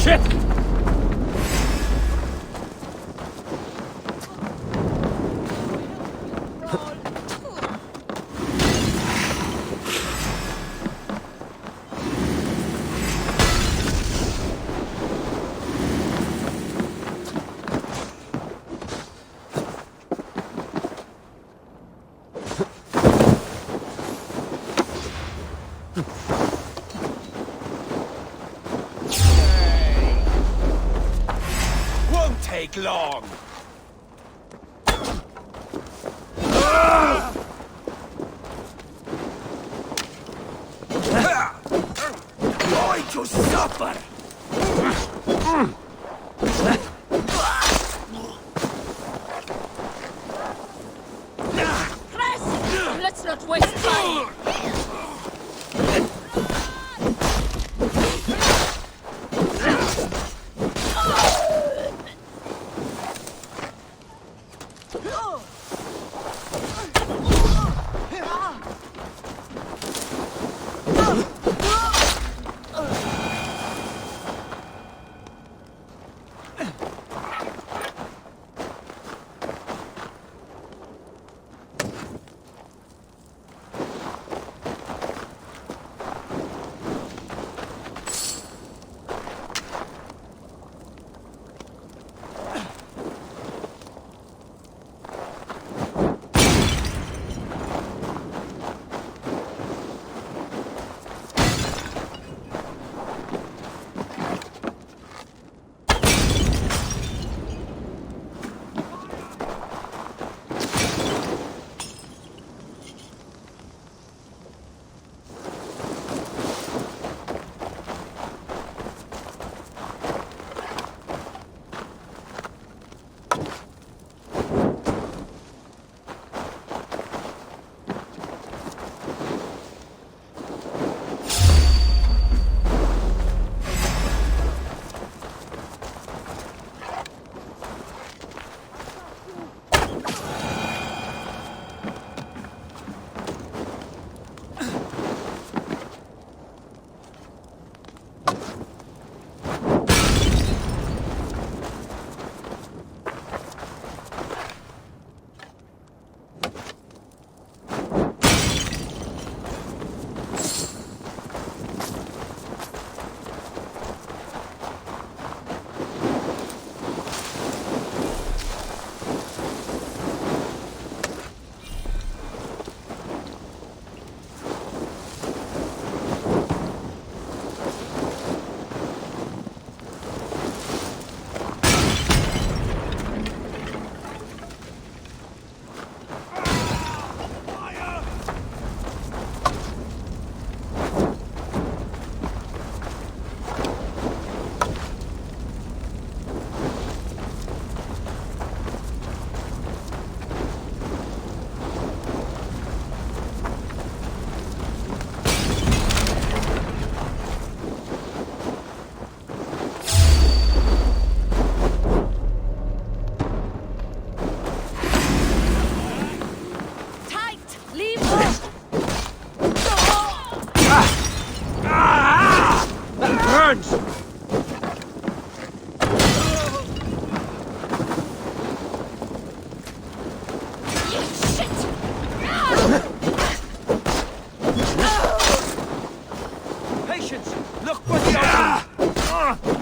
Shit! Won't take long. Going to suffer. Let's not waste time! burns! Patience! Look for the opening!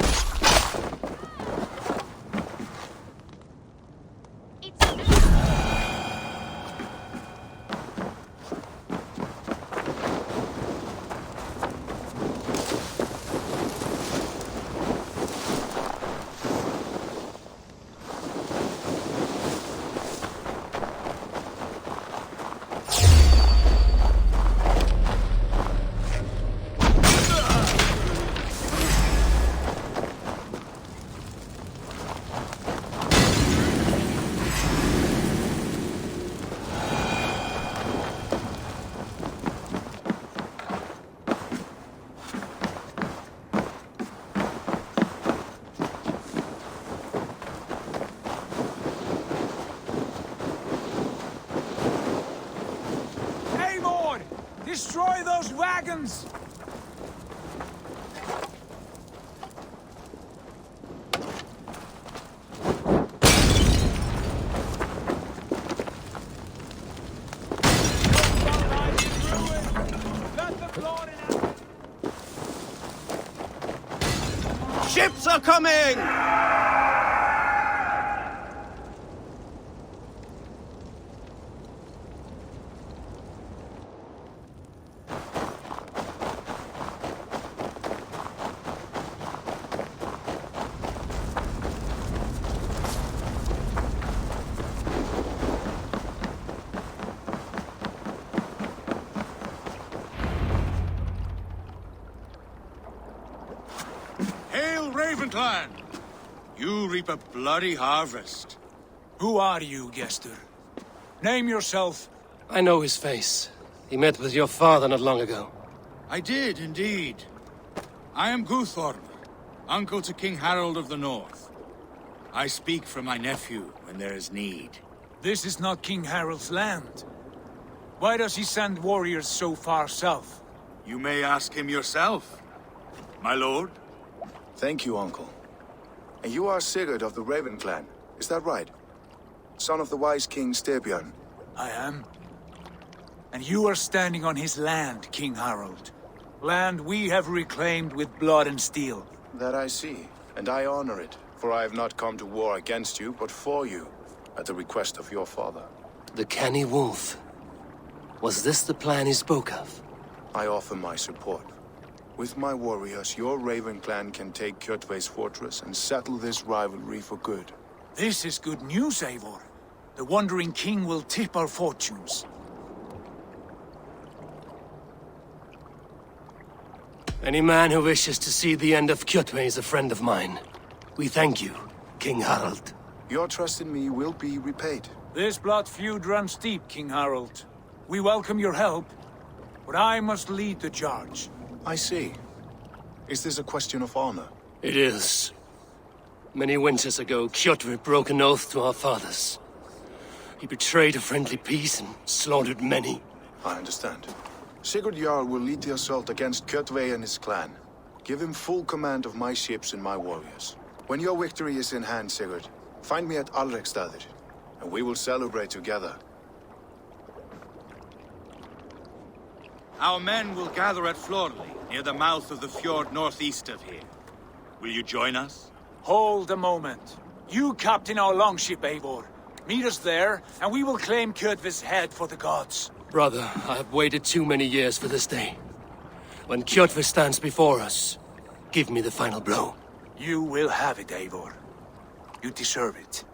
Destroy those wagons! Ships are coming! Clan! You reap a bloody harvest. Who are you, Gester? Name yourself. I know his face. He met with your father not long ago. I did, indeed. I am Guthorm, uncle to King Harold of the North. I speak for my nephew when there is need. This is not King Harold's land. Why does he send warriors so far south? You may ask him yourself, my lord. Thank you, Uncle. And you are Sigurd of the Raven clan, is that right? Son of the wise King Styrbjörn. I am. And you are standing on his land, King Harold. Land we have reclaimed with blood and steel. That I see, and I honor it, for I have not come to war against you, but for you, at the request of your father. The canny wolf. Was this the plan he spoke of? I offer my support. With my warriors, your Raven clan can take Kjotve's fortress and settle this rivalry for good. This is good news, Eivor. The Wandering King will tip our fortunes. Any man who wishes to see the end of Kjotve is a friend of mine. We thank you, King Harald. Your trust in me will be repaid. This blood feud runs deep, King Harold. We welcome your help, but I must lead the charge. I see. Is this a question of honor? It is. Many winters ago, Kjotve broke an oath to our fathers. He betrayed a friendly peace and slaughtered many. I understand. Sigurd Jarl will lead the assault against Kjotve and his clan. Give him full command of my ships and my warriors. When your victory is in hand, Sigurd, find me at Alrekstadir, and we will celebrate together. Our men will gather at Florley, near the mouth of the fjord northeast of here. Will you join us? Hold a moment. You captain our longship, Eivor. Meet us there, and we will claim Kjotve's head for the gods. Brother, I have waited too many years for this day. When Kjotve stands before us, give me the final blow. You will have it, Eivor. You deserve it.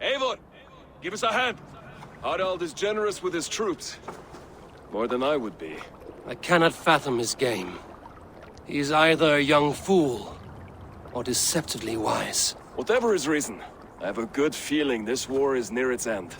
Eivor, give us a hand. Harald is generous with his troops. More than I would be. I cannot fathom his game. He is either a young fool, or deceptively wise. Whatever his reason, I have a good feeling this war is near its end.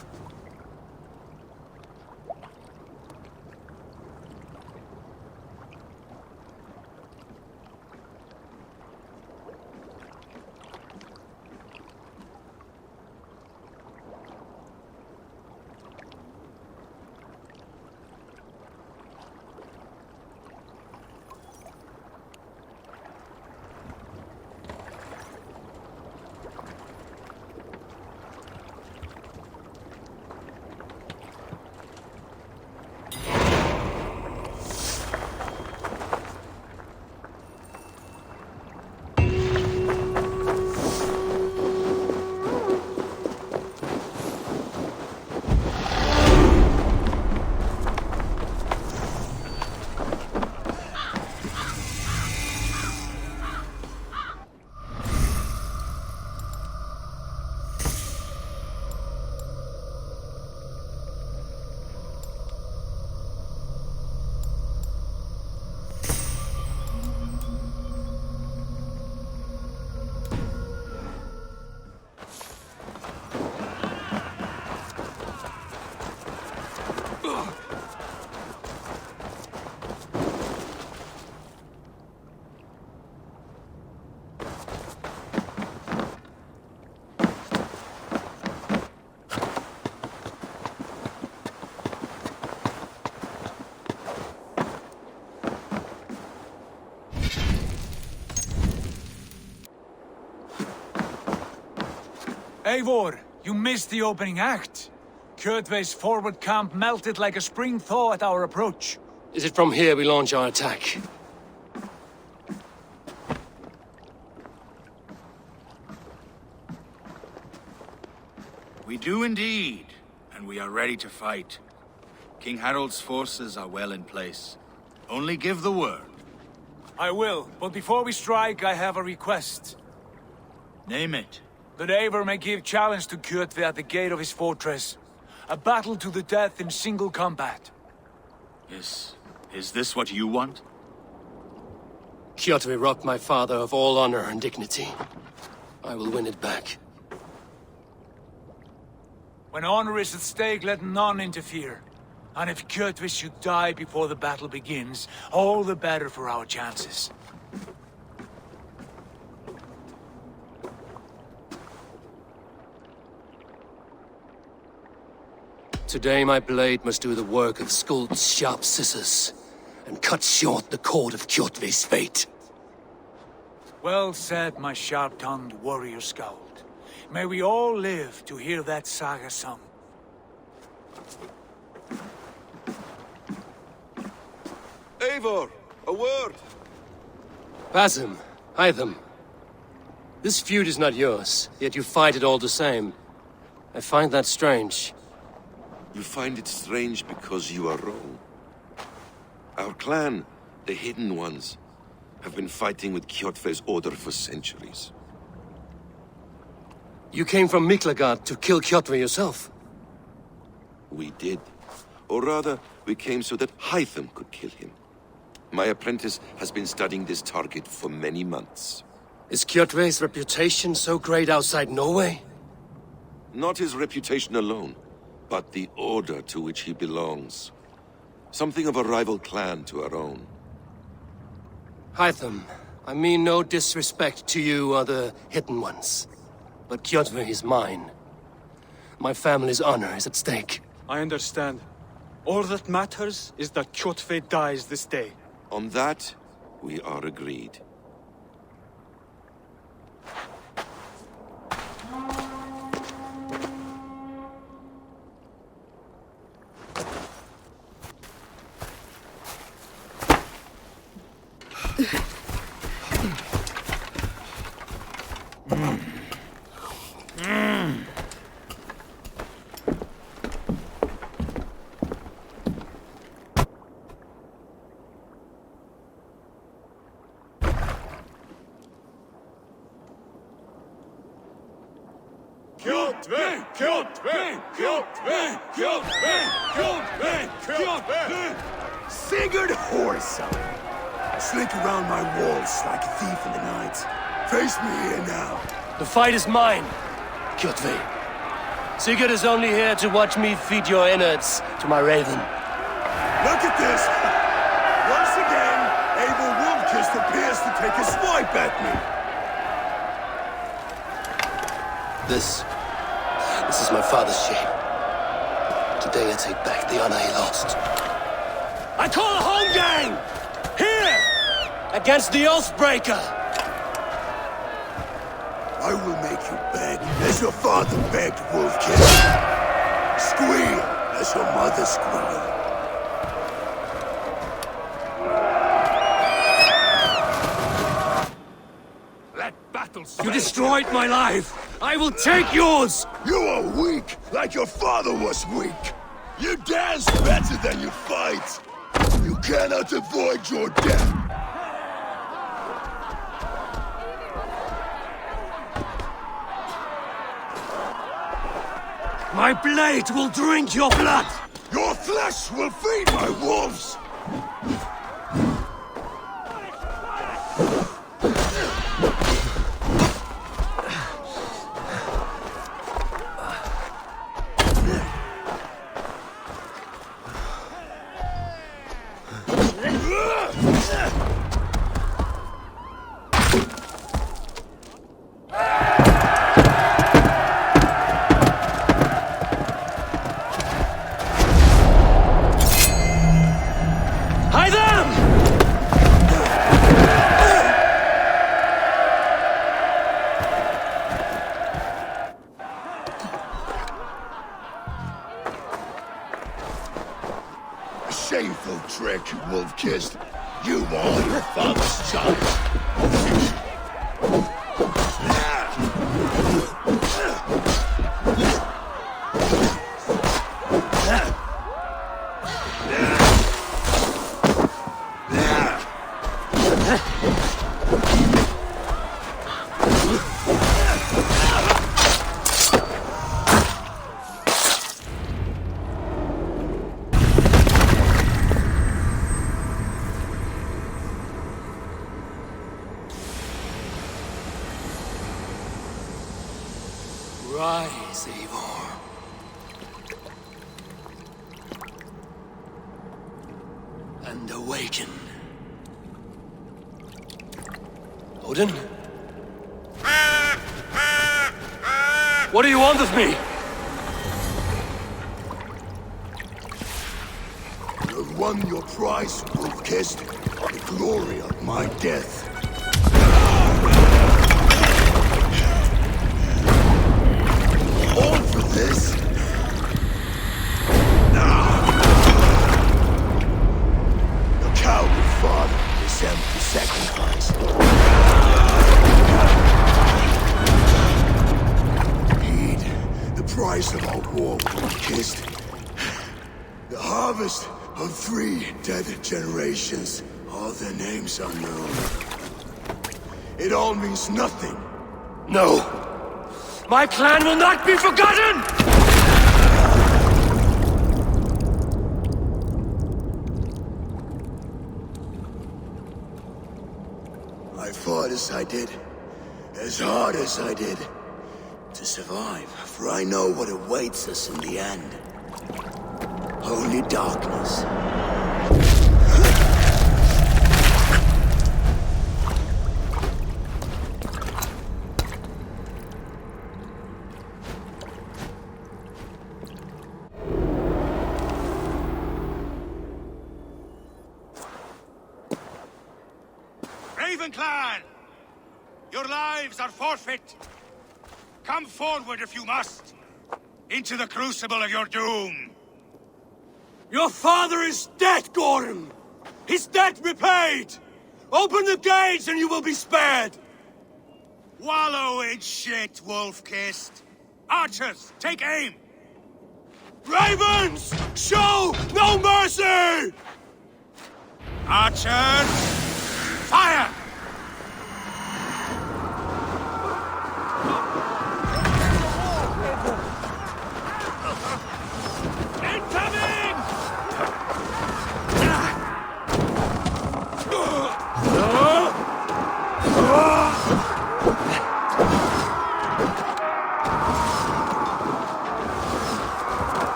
Eivor, you missed the opening act. Kjotve's forward camp melted like a spring thaw at our approach. Is it from here we launch our attack? We do indeed, and we are ready to fight. King Harold's forces are well in place. Only give the word. I will, but before we strike, I have a request. Name it. That Eivor may give challenge to Kjotve at the gate of his fortress. A battle to the death in single combat. Is this what you want? Kjotve robbed my father of all honor and dignity. I will win it back. When honor is at stake, let none interfere. And if Kjotve should die before the battle begins, all the better for our chances. Today my blade must do the work of Skuld's sharp scissors, and cut short the cord of Kjotve's fate. Well said, my sharp-tongued warrior Skald. May we all live to hear that saga sung. Eivor, a word! Basim, Hytham. This feud is not yours, yet you fight it all the same. I find that strange. You find it strange because you are wrong. Our clan, the Hidden Ones, have been fighting with Kjotve's order for centuries. You came from Miklagard to kill Kjotve yourself? We did. Or rather, we came so that Hytham could kill him. My apprentice has been studying this target for many months. Is Kjotve's reputation so great outside Norway? Not his reputation alone, but the order to which he belongs. Something of a rival clan to our own. Hytham, I mean no disrespect to you or the Hidden Ones, but Kjotve is mine. My family's honor is at stake. I understand. All that matters is that Kjotve dies this day. On that, we are agreed. Sigurd Horsa! Slink around my walls like a thief in the night. Face me here now. The fight is mine, Kjotve. Sigurd is only here to watch me feed your innards to my raven. Look at this! Once again, Abel Wolfkist appears to take a swipe at me. This is my father's shame. Today I take back the honor he lost. I call a home gang! Here! Against the Oathbreaker! I will make you beg as your father begged, Wolfkist. Squeal as your mother squealed. You destroyed my life! I will take yours! You are weak, like your father was weak. You dance better than you fight. You cannot avoid your death. My blade will drink your blood! Your flesh will feed my wolves! shameful trick, wolf-kissed. You are your father's child. Rise, Eivor. And awaken. Odin? What do you want of me? You have won your prize, wolf-kissed. The glory of my death. All for this? The coward father is empty sacrifice. Indeed, the price of our war was kissed. The harvest of 3 dead generations. All their names unknown. It all means nothing. No! My clan will not be forgotten! I fought as I did, as hard as I did, to survive, for I know what awaits us in the end. Only darkness. Clan! Your lives are forfeit! Come forward if you must! Into the crucible of your doom! Your father is dead, Gorham! His debt repaid! Open the gates and you will be spared! Wallow in shit, wolf-kissed! Archers, take aim! Ravens! Show no mercy! Archers! Fire!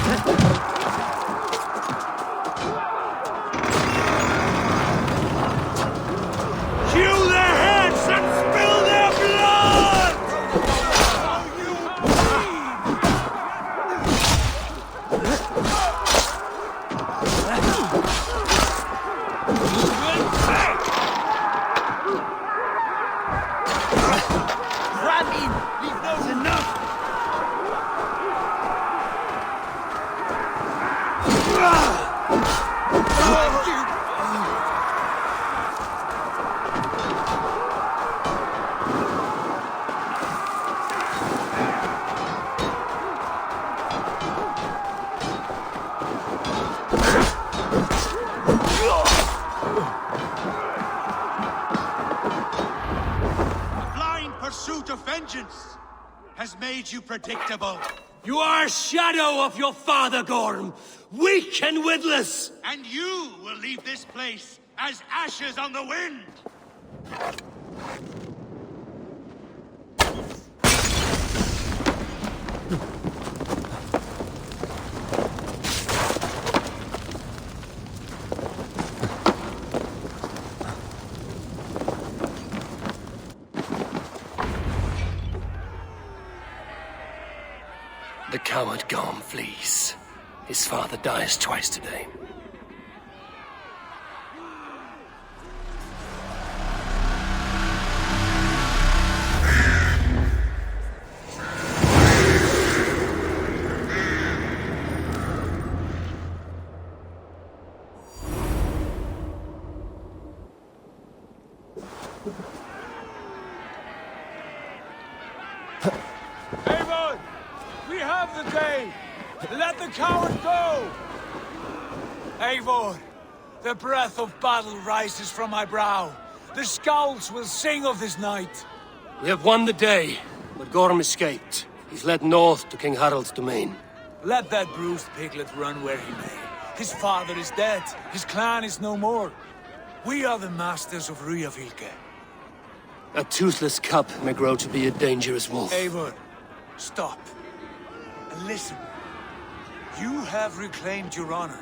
Hew their heads and spill their blood! Radeon, leave those enough! Blind pursuit of vengeance has made you predictable. You are a shadow of your father, Gorm, weak and witless! And you will leave this place as ashes on the wind! The coward Gorm flees. His father dies twice today. Eivor! We have the day! Let the coward go! Eivor, the breath of battle rises from my brow. The scouts will sing of this night. We have won the day, but Gorm escaped. He's led north to King Harald's domain. Let that bruised piglet run where he may. His father is dead. His clan is no more. We are the masters of Rygjafylke. A toothless cub may grow to be a dangerous wolf. Eivor, stop. And listen. You have reclaimed your honor.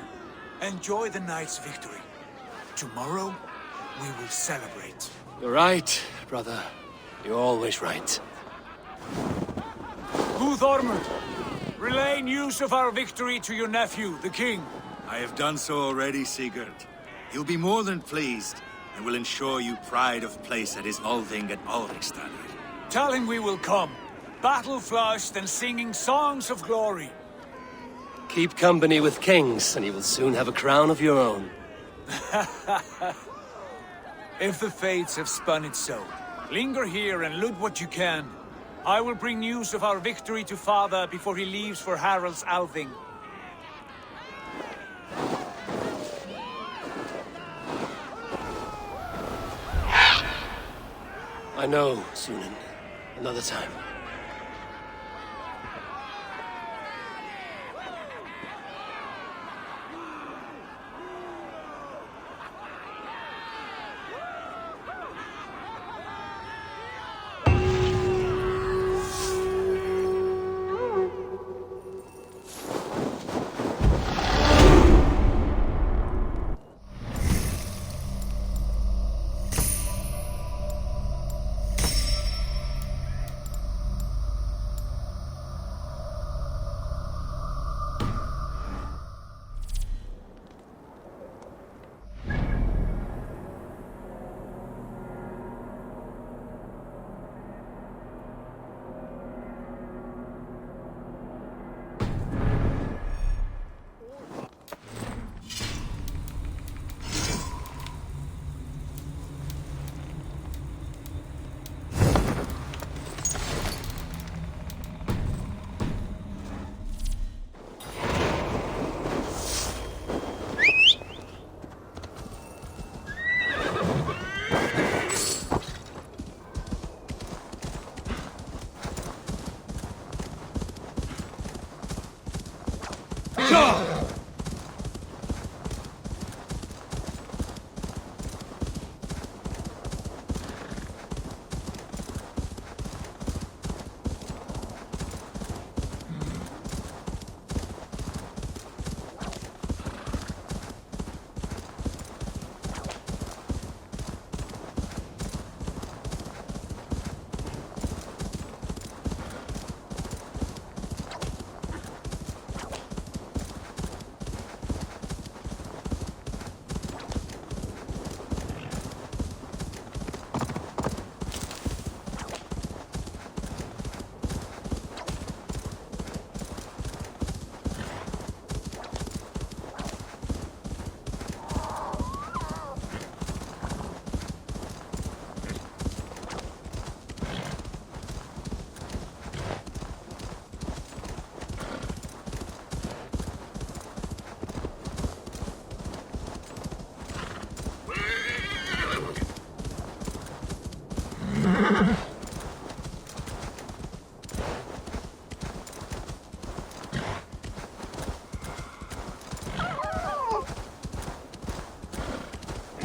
Enjoy the night's victory. Tomorrow, we will celebrate. You're right, brother. You're always right. Guthormur, relay news of our victory to your nephew, the king. I have done so already, Sigurd. He'll be more than pleased, and will ensure you pride of place at his Althing at Alrikstad. Tell him we will come, battle-flushed and singing songs of glory. Keep company with kings, and you will soon have a crown of your own. If the fates have spun it so, linger here and loot what you can. I will bring news of our victory to father before he leaves for Harald's Althing. I know, Sunan. Another time.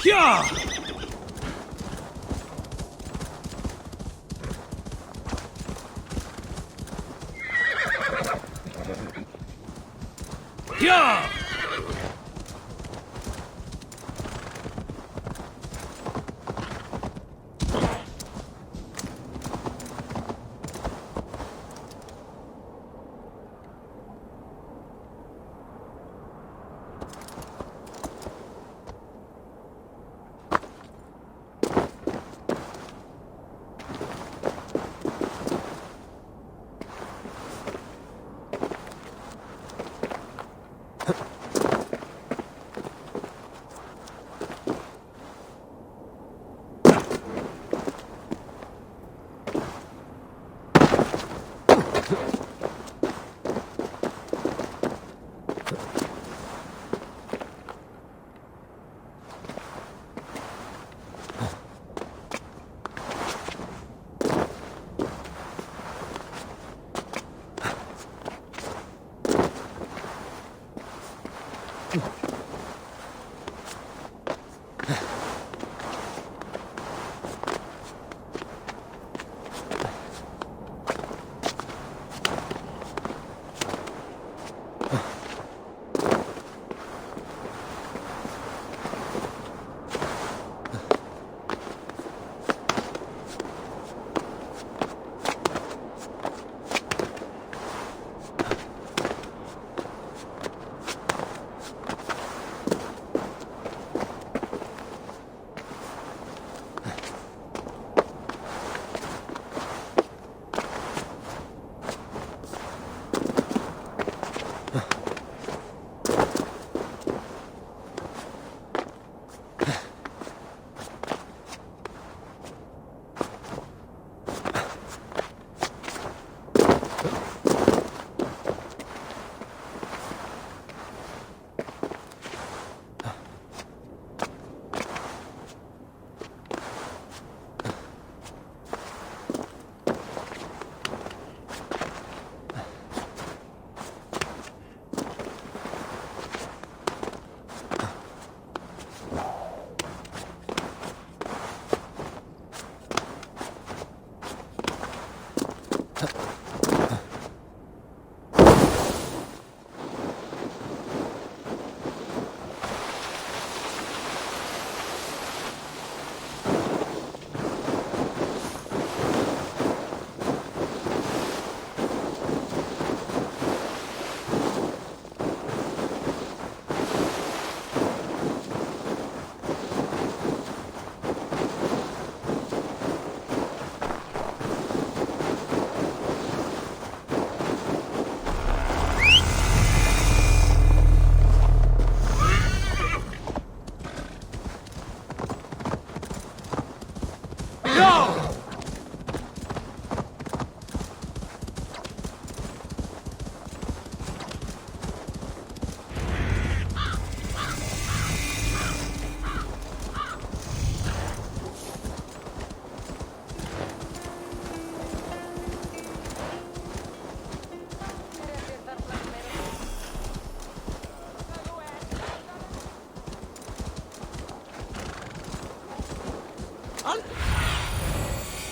Yeah! Yeah!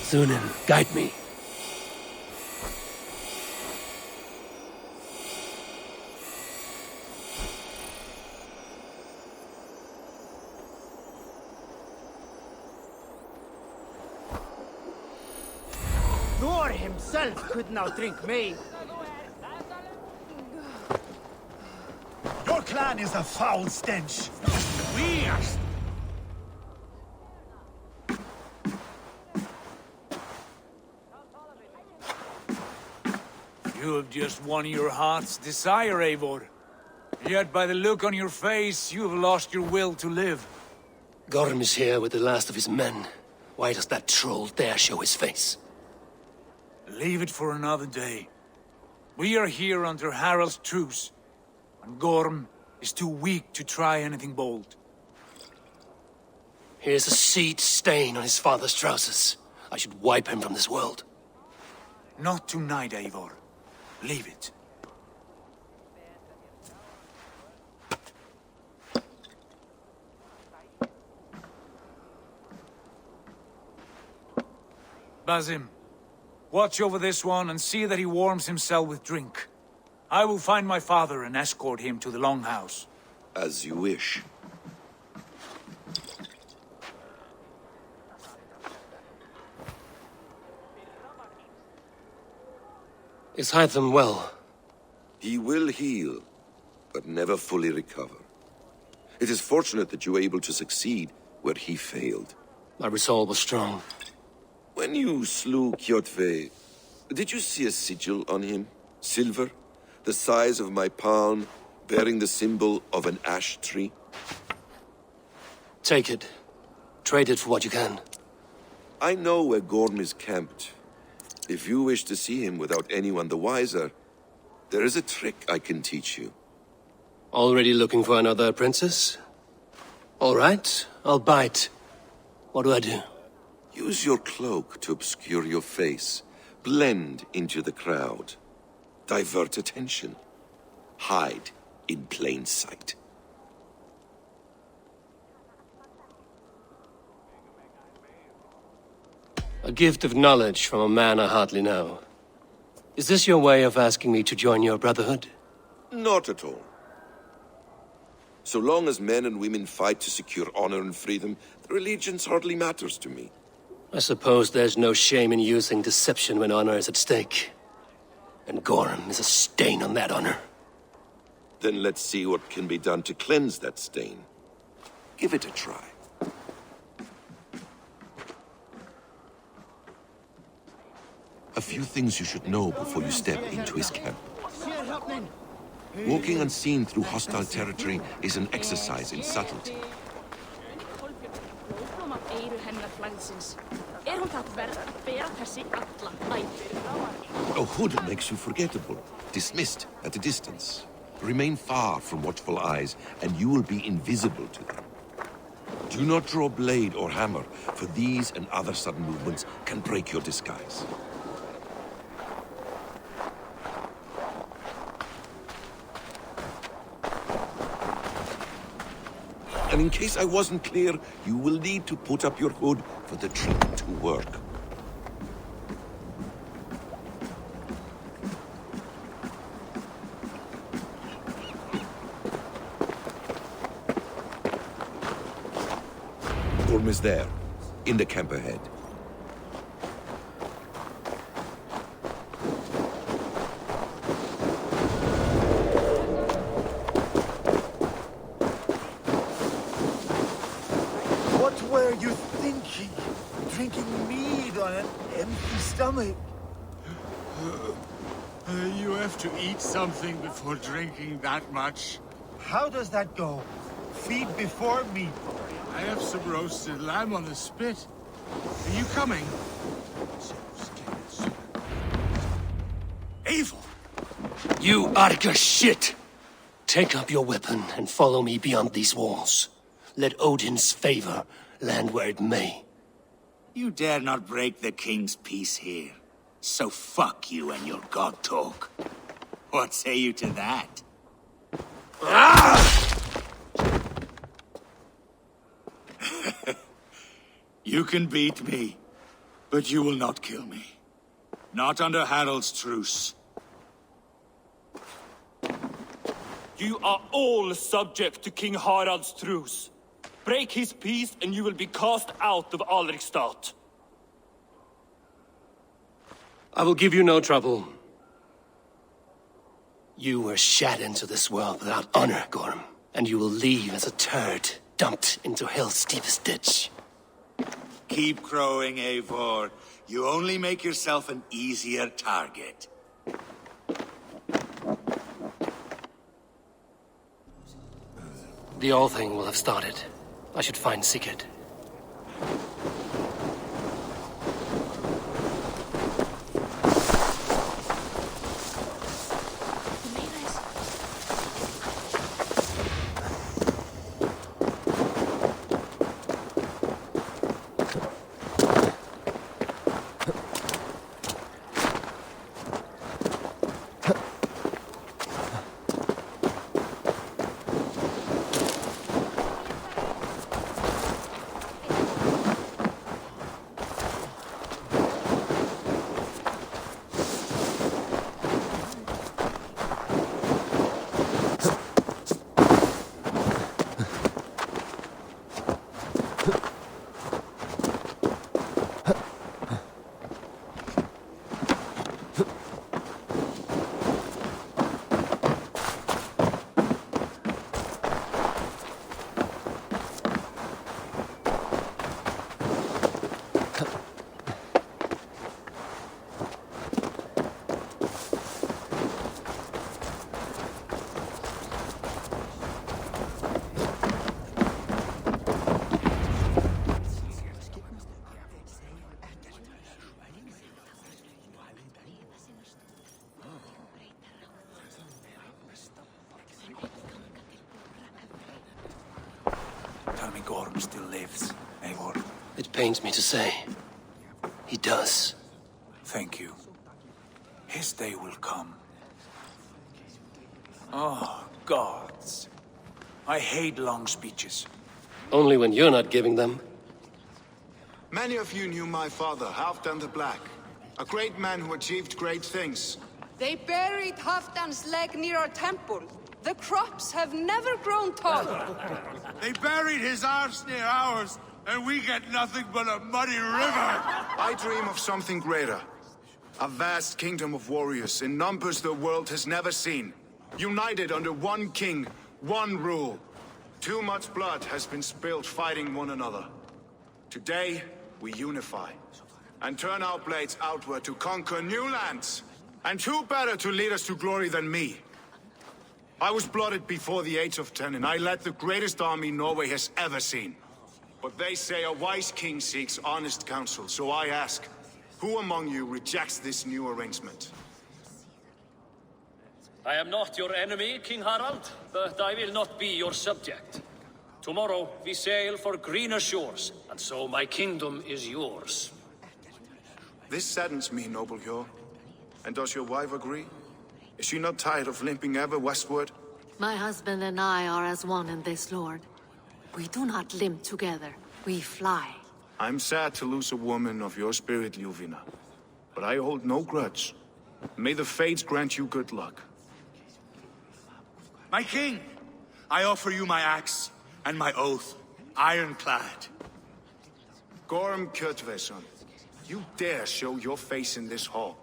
Sunan, guide me. Thor himself could not drink me. Your clan is a foul stench. We are... You have just won your heart's desire, Eivor. Yet by the look on your face, you have lost your will to live. Gorm is here with the last of his men. Why does that troll dare show his face? Leave it for another day. We are here under Harald's truce, and Gorm is too weak to try anything bold. Here's a seed stain on his father's trousers. I should wipe him from this world. Not tonight, Eivor. Leave it. Basim. Watch over this one and see that he warms himself with drink. I will find my father and escort him to the Longhouse. As you wish. Is Hytham well? He will heal, but never fully recover. It is fortunate that you were able to succeed where he failed. My resolve was strong. When you slew Kjotve, did you see a sigil on him? Silver? The size of my palm, bearing the symbol of an ash tree? Take it. Trade it for what you can. I know where Gorm is camped. If you wish to see him without anyone the wiser, there is a trick I can teach you. Already looking for another princess? All right, I'll bite. What do I do? Use your cloak to obscure your face. Blend into the crowd. Divert attention. Hide in plain sight. A gift of knowledge from a man I hardly know. Is this your way of asking me to join your brotherhood? Not at all. So long as men and women fight to secure honor and freedom, the allegiance hardly matters to me. I suppose there's no shame in using deception when honor is at stake. And Gorm is a stain on that honor. Then let's see what can be done to cleanse that stain. Give it a try. A few things you should know before you step into his camp. Walking unseen through hostile territory is an exercise in subtlety. A hood makes you forgettable, dismissed at a distance. Remain far from watchful eyes, and you will be invisible to them. Do not draw blade or hammer, for these and other sudden movements can break your disguise. And in case I wasn't clear, you will need to put up your hood for the trick to work. Gorm is there, in the camp ahead. What were you thinking? Drinking mead on an empty stomach? You have to eat something before drinking that much. How does that go? Feed before meat. I have some roasted lamb on the spit. Are you coming? Eivor! You Arga shit! Take up your weapon and follow me beyond these walls. Let Odin's favor land where it may. You dare not break the king's peace here. So fuck you and your god talk. What say you to that? You can beat me, but you will not kill me. Not under Harald's truce. You are all subject to King Harald's truce. Break his peace and you will be cast out of Alrikstad. I will give you no trouble. You were shat into this world without honor, Gorm, and you will leave as a turd dumped into hell's deepest ditch. Keep crowing, Eivor. You only make yourself an easier target. The All Thing will have started. I should find Sigurd. Gorm still lives, Eivor. It pains me to say. He does. Thank you. His day will come. Oh, gods. I hate long speeches. Only when you're not giving them. Many of you knew my father, Halfdan the Black. A great man who achieved great things. They buried Halfdan's leg near our temple. The crops have never grown taller. They buried his arse near ours, and we get nothing but a muddy river. I dream of something greater. A vast kingdom of warriors in numbers the world has never seen. United under one king, one rule. Too much blood has been spilled fighting one another. Today, we unify. And turn our blades outward to conquer new lands. And who better to lead us to glory than me? I was blooded before the age of 10, and I led the greatest army Norway has ever seen. But they say a wise king seeks honest counsel, so I ask, who among you rejects this new arrangement? I am not your enemy, King Harald, but I will not be your subject. Tomorrow we sail for greener shores, and so my kingdom is yours. This saddens me, noble Hjor. And does your wife agree? Is she not tired of limping ever westward? My husband and I are as one in this, Lord. We do not limp together, we fly. I'm sad to lose a woman of your spirit, Ljuvina. But I hold no grudge. May the fates grant you good luck. My king, I offer you my axe and my oath, ironclad. Gorm Kjotveson, you dare show your face in this hall.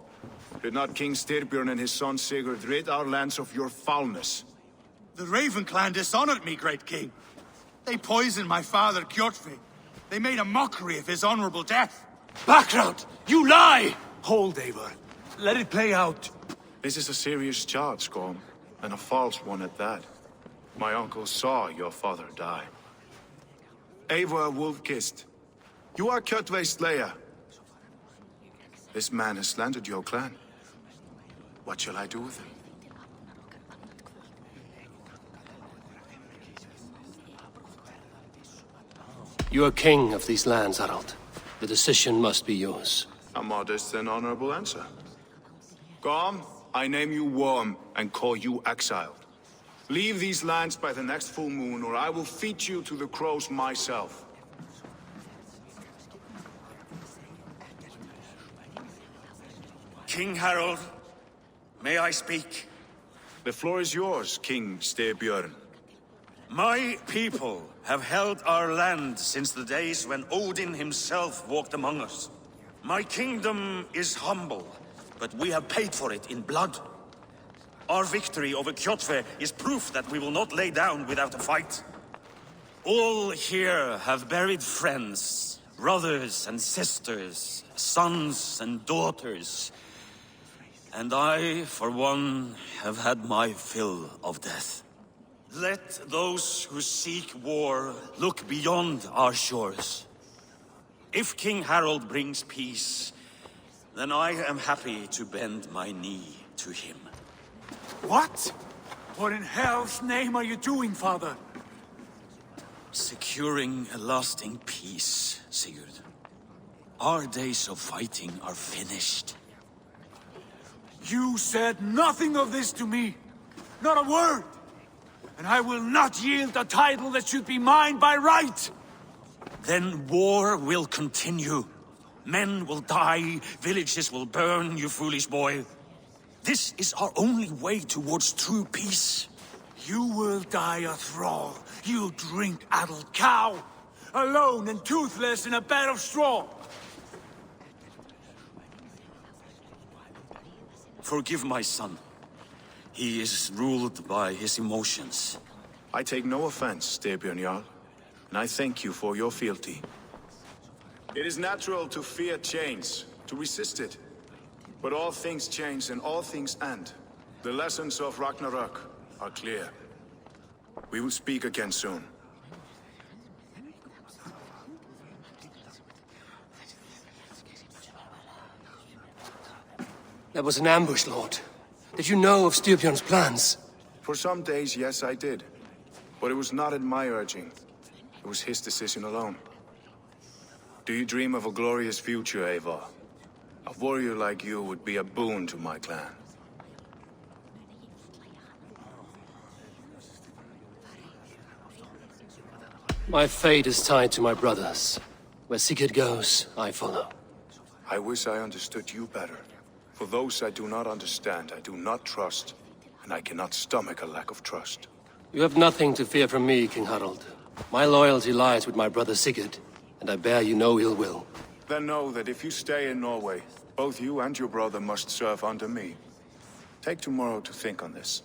Did not King Styrbjörn and his son Sigurd rid our lands of your foulness? The Raven clan dishonored me, great king. They poisoned my father, Kjotve. They made a mockery of his honorable death. Background! You lie! Hold, Eivor. Let it play out. This is a serious charge, Gorm, and a false one at that. My uncle saw your father die. Eivor Wolf-Kissed, you are Kjotve's slayer. This man has slandered your clan. What shall I do with him? You are king of these lands, Harald. The decision must be yours. A modest and honorable answer. Gorm, I name you Worm and call you exiled. Leave these lands by the next full moon, or I will feed you to the crows myself. King Harald, may I speak? The floor is yours, King Styrbjörn. My people have held our land since the days when Odin himself walked among us. My kingdom is humble, but we have paid for it in blood. Our victory over Kjotve is proof that we will not lay down without a fight. All here have buried friends, brothers and sisters, sons and daughters. And I, for one, have had my fill of death. Let those who seek war look beyond our shores. If King Harald brings peace, then I am happy to bend my knee to him. What? What in hell's name are you doing, father? Securing a lasting peace, Sigurd. Our days of fighting are finished. You said nothing of this to me. Not a word. And I will not yield a title that should be mine by right. Then war will continue. Men will die, villages will burn, you foolish boy. This is our only way towards true peace. You will die a thrall. You drink-addled cow. Alone and toothless in a bed of straw. Forgive my son. He is ruled by his emotions. I take no offense, Styrbjörn Jarl, and I thank you for your fealty. It is natural to fear change, to resist it. But all things change and all things end. The lessons of Ragnarok are clear. We will speak again soon. That was an ambush, Lord. Did you know of Styrbjörn's plans? For some days, yes, I did. But it was not at my urging. It was his decision alone. Do you dream of a glorious future, Eivor? A warrior like you would be a boon to my clan. My fate is tied to my brothers. Where Sigurd goes, I follow. I wish I understood you better. For those I do not understand, I do not trust, and I cannot stomach a lack of trust. You have nothing to fear from me, King Harald. My loyalty lies with my brother Sigurd, and I bear you no ill will. Then know that if you stay in Norway, both you and your brother must serve under me. Take tomorrow to think on this.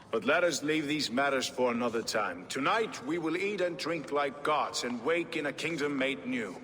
But let us leave these matters for another time. Tonight, we will eat and drink like gods and wake in a kingdom made new.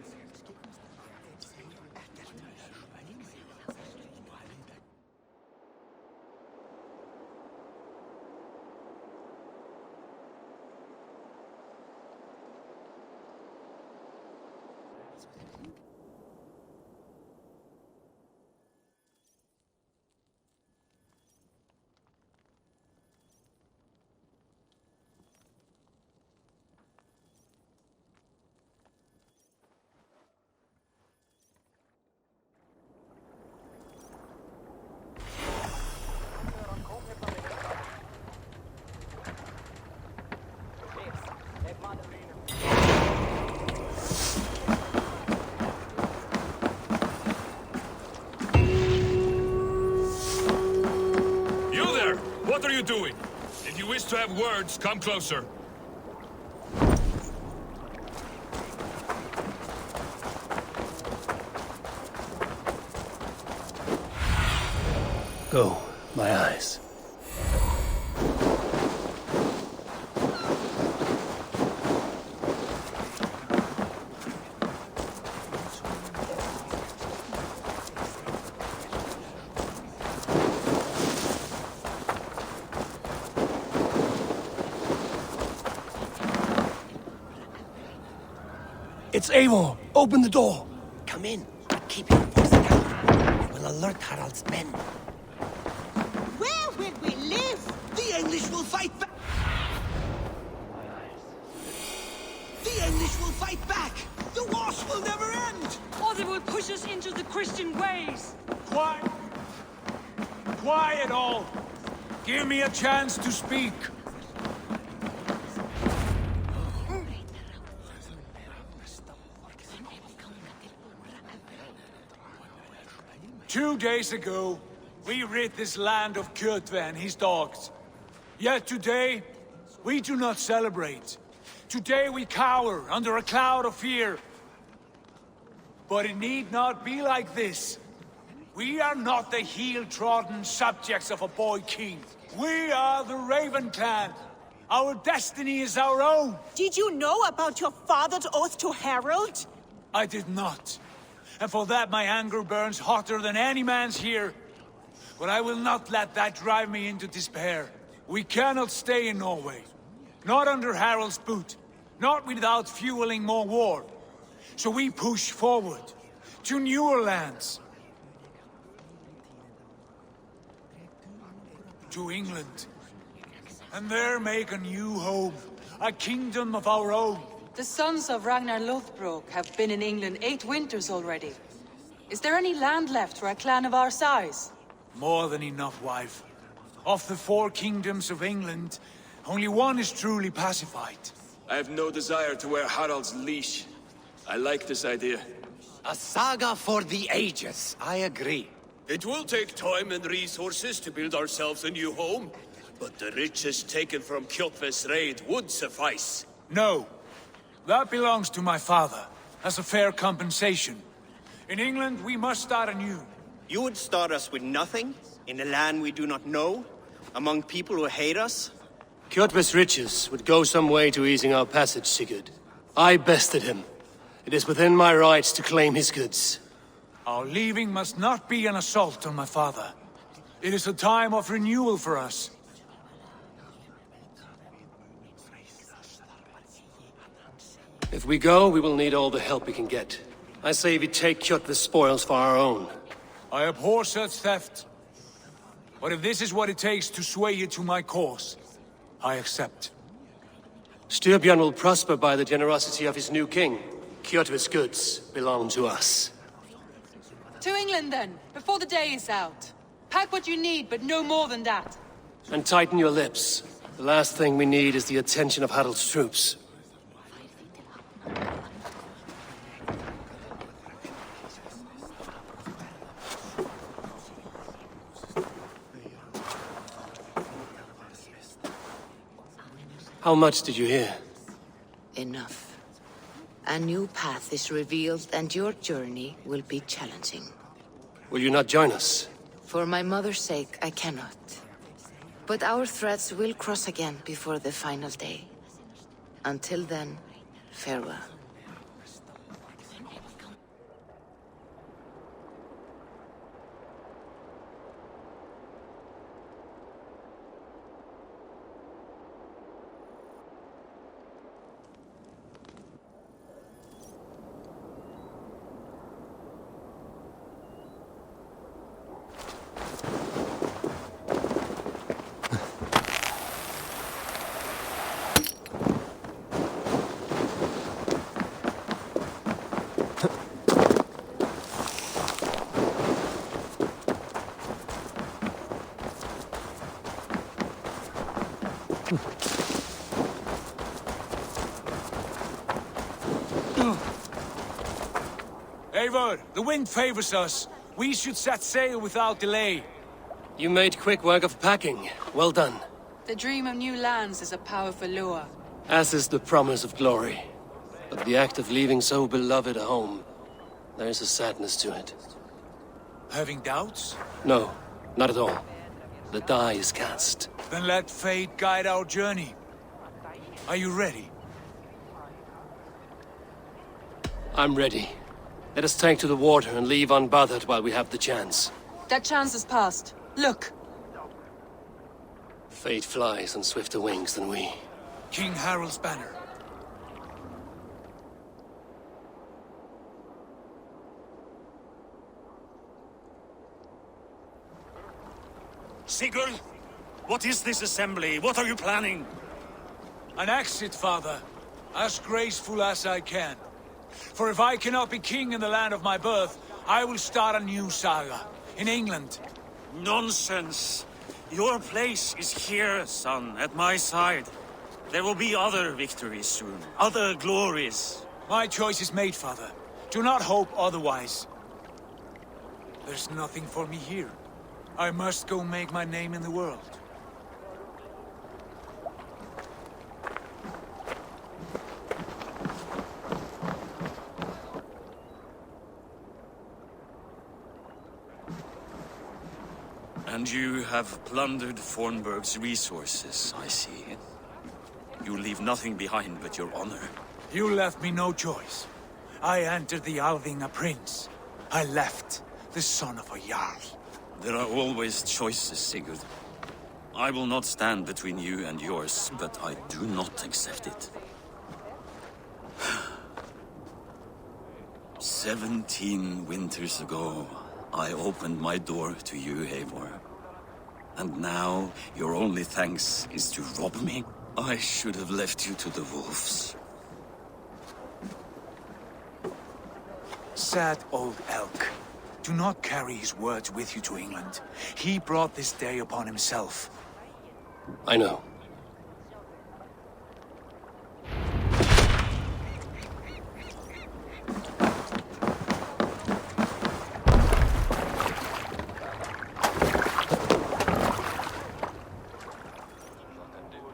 What are you doing? If you wish to have words, come closer. Go, my eyes. It's Eivor! Open the door! Come in, but keep your voice down. We'll alert Harald's men. Where will we live? The English will fight back! The English will fight back! The wars will never end! Or they will push us into the Christian ways! Quiet! Quiet all! Give me a chance to speak! 2 days ago, we rid this land of Kjotve and his dogs. Yet today, we do not celebrate. Today we cower under a cloud of fear. But it need not be like this. We are not the heel-trodden subjects of a boy king. We are the Raven clan. Our destiny is our own. Did you know about your father's oath to Harald? I did not. And for that my anger burns hotter than any man's here. But I will not let that drive me into despair. We cannot stay in Norway. Not under Harald's boot. Not without fueling more war. So we push forward. To newer lands. To England. And there make a new home. A kingdom of our own. The sons of Ragnar Lothbrok have been in England 8 winters already. Is there any land left for a clan of our size? More than enough, wife. Of the 4 kingdoms of England, only one is truly pacified. I have no desire to wear Harald's leash. I like this idea. A saga for the ages, I agree. It will take time and resources to build ourselves a new home, but the riches taken from Kjotve's raid would suffice. No. That belongs to my father, as a fair compensation. In England, we must start anew. You would start us with nothing? In a land we do not know? Among people who hate us? Kjotve's riches would go some way to easing our passage, Sigurd. I bested him. It is within my rights to claim his goods. Our leaving must not be an assault on my father. It is a time of renewal for us. If we go, we will need all the help we can get. I say we take Kjotve's spoils for our own. I abhor such theft. But if this is what it takes to sway you to my cause, I accept. Styrbjörn will prosper by the generosity of his new king. Kjotve's goods belong to us. To England, then, before the day is out. Pack what you need, but no more than that. And tighten your lips. The last thing we need is the attention of Harald's troops. How much did you hear? Enough. A new path is revealed, and your journey will be challenging. Will you not join us? For my mother's sake, I cannot. But our threads will cross again before the final day. Until then, farewell. Eivor, the wind favors us. We should set sail without delay. You made quick work of packing. Well done. The dream of new lands is a powerful lure. As is the promise of glory. But the act of leaving so beloved a home, there is a sadness to it. Having doubts? No, not at all. The die is cast. Then let fate guide our journey. Are you ready? I'm ready. Let us take to the water and leave unbothered while we have the chance. That chance is past. Look! Fate flies on swifter wings than we. King Harald's banner. Sigurd! What is this assembly? What are you planning? An exit, father. As graceful as I can. For if I cannot be king in the land of my birth, I will start a new saga. In England. Nonsense! Your place is here, son, at my side. There will be other victories soon. Other glories. My choice is made, father. Do not hope otherwise. There's nothing for me here. I must go make my name in the world. And you have plundered Fornburg's resources, I see. You leave nothing behind but your honor. You left me no choice. I entered the Alving a prince. I left the son of a Jarl. There are always choices, Sigurd. I will not stand between you and yours, but I do not accept it. 17 winters ago, I opened my door to you, Eivor. And now, your only thanks is to rob me? I should have left you to the wolves. Sad old elk. Do not carry his words with you to England. He brought this day upon himself. I know.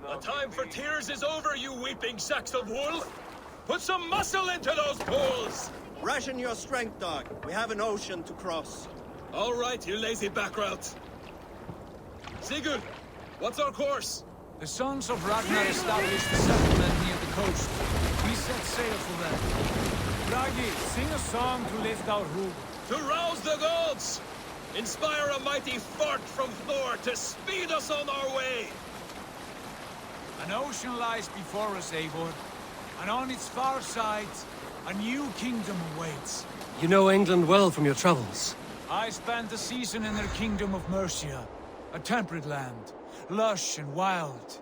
The time for tears is over, you weeping sacks of wool! Put some muscle into those bulls! Ration your strength, dog. We have an ocean to cross. All right, you lazy backrout. Sigurd, what's our course? The sons of Ragnar established a settlement near the coast. We set sail for them. Bragi, sing a song to lift our rule. To rouse the gods! Inspire a mighty fart from Thor to speed us on our way! An ocean lies before us, Eivor. And on its far side, a new kingdom awaits. You know England well from your travels. I spent a season in their kingdom of Mercia. A temperate land, lush and wild.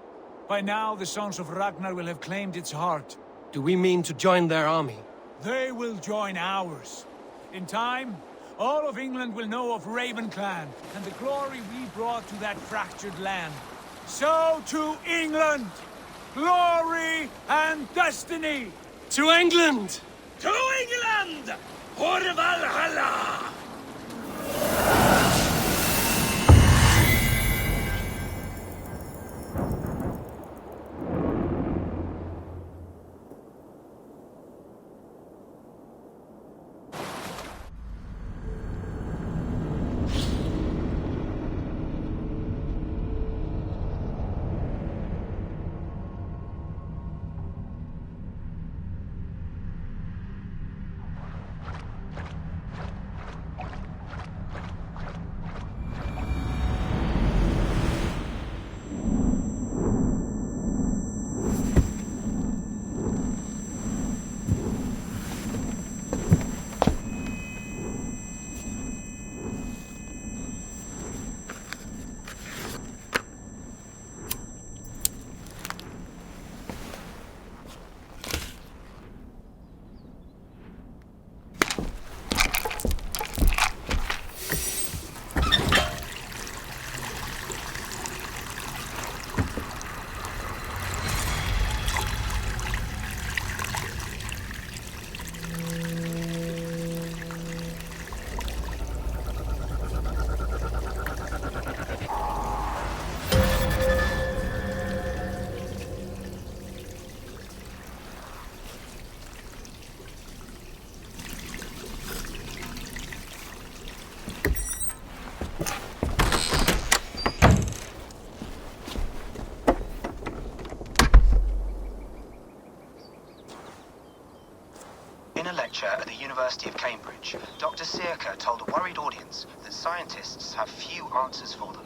By now, the Sons of Ragnar will have claimed its heart. Do we mean to join their army? They will join ours. In time, all of England will know of Raven Clan and the glory we brought to that fractured land. So to England! Glory and destiny! To England! To England! For Valhalla! In a lecture at the University of Cambridge, Dr. Seer told a worried audience that scientists have few answers for them.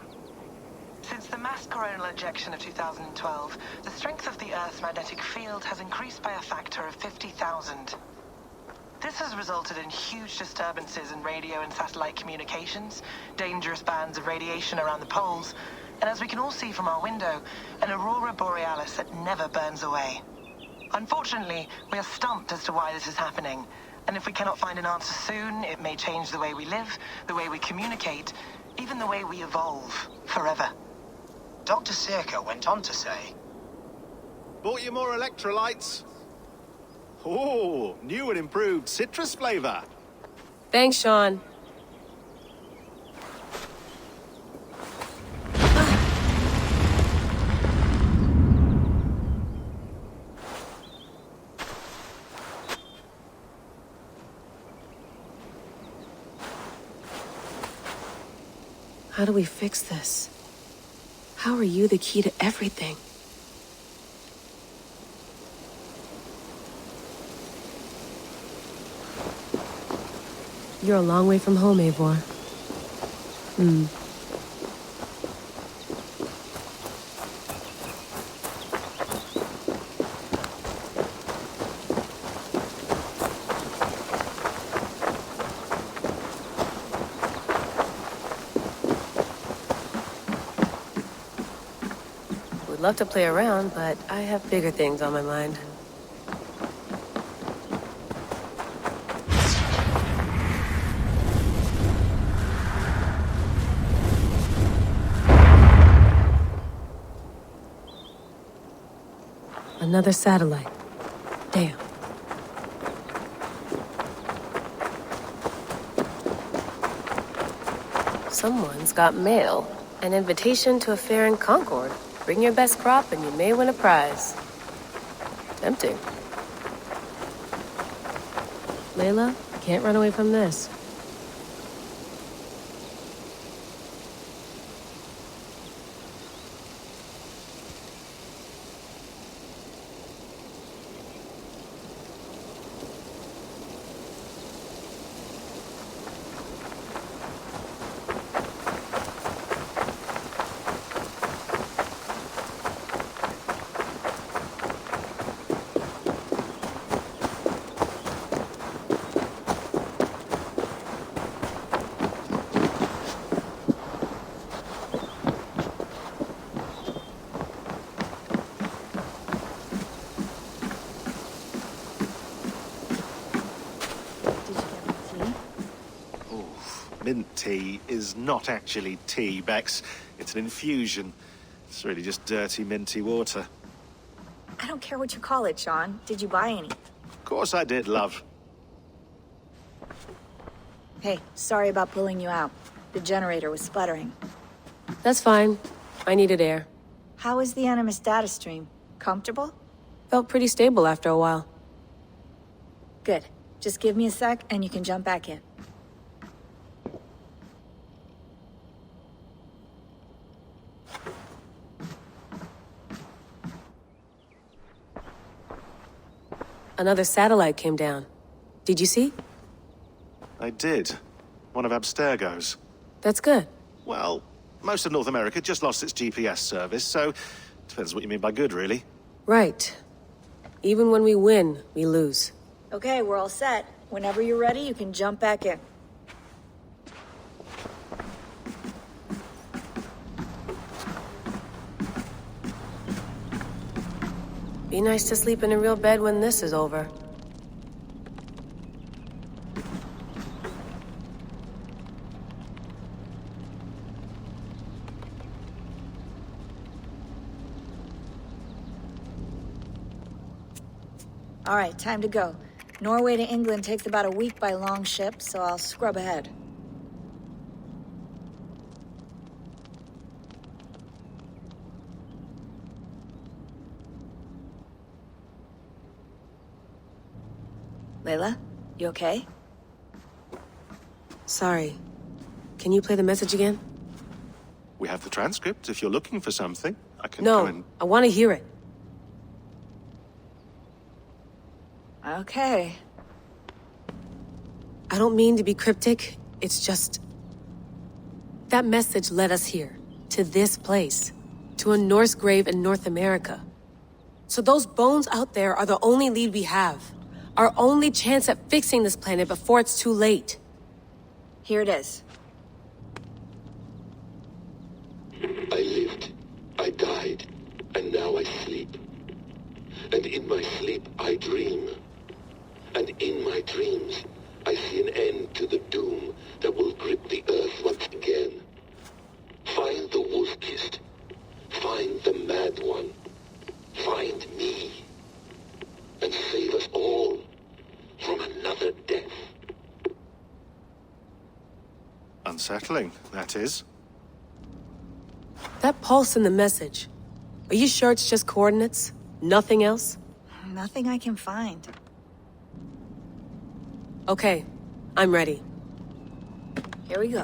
Since the mass coronal ejection of 2012, the strength of the Earth's magnetic field has increased by a factor of 50,000. This has resulted in huge disturbances in radio and satellite communications, dangerous bands of radiation around the poles, and as we can all see from our window, an aurora borealis that never burns away. Unfortunately, we are stumped as to why this is happening, and if we cannot find an answer soon, it may change the way we live, the way we communicate, even the way we evolve, forever. Dr. Seer went on to say, "Bought you more electrolytes? Oh, new and improved citrus flavor." Thanks, Sean. How do we fix this? How are you the key to everything? You're a long way from home, Eivor. Would love to play around, but I have bigger things on my mind. Another satellite. Damn. Someone's got mail. An invitation to a fair in Concord. Bring your best crop and you may win a prize. Tempting. Layla, you can't run away from this. mint tea is not actually tea, Bex. It's an infusion. It's really just dirty, minty water. I don't care what you call it, Sean. Did you buy any? Of course I did, love. Hey, sorry about pulling you out. The generator was sputtering. That's fine. I needed air. How is the Animus data stream? Comfortable? Felt pretty stable after a while. Good. Just give me a sec and you can jump back in. Another satellite came down. Did you see? I did. One of Abstergo's. That's good. Well, most of North America just lost its GPS service, so depends what you mean by good, really. Right. Even when we win, we lose. Okay, we're all set. Whenever you're ready, you can jump back in. Be nice to sleep in a real bed when this is over. All right, time to go. Norway to England takes about a week by long ship, so I'll scrub ahead. Layla, you okay? Sorry. Can you play the message again? We have the transcript. If you're looking for something, I can No, go and... I want to hear it. Okay. I don't mean to be cryptic. It's just... That message led us here. To this place. To a Norse grave in North America. So those bones out there are the only lead we have. Our only chance at fixing this planet before it's too late. Here it is. I lived, I died, and now I sleep. And in my sleep I dream. And in my dreams I see an end to the doom that will grip the earth once again. Find the wolf-kissed. Find the mad one. Find me. And save us all from another death. Unsettling, that is. That pulse in the message. Are you sure it's just coordinates? Nothing else? Nothing I can find. Okay, I'm ready. Here we go.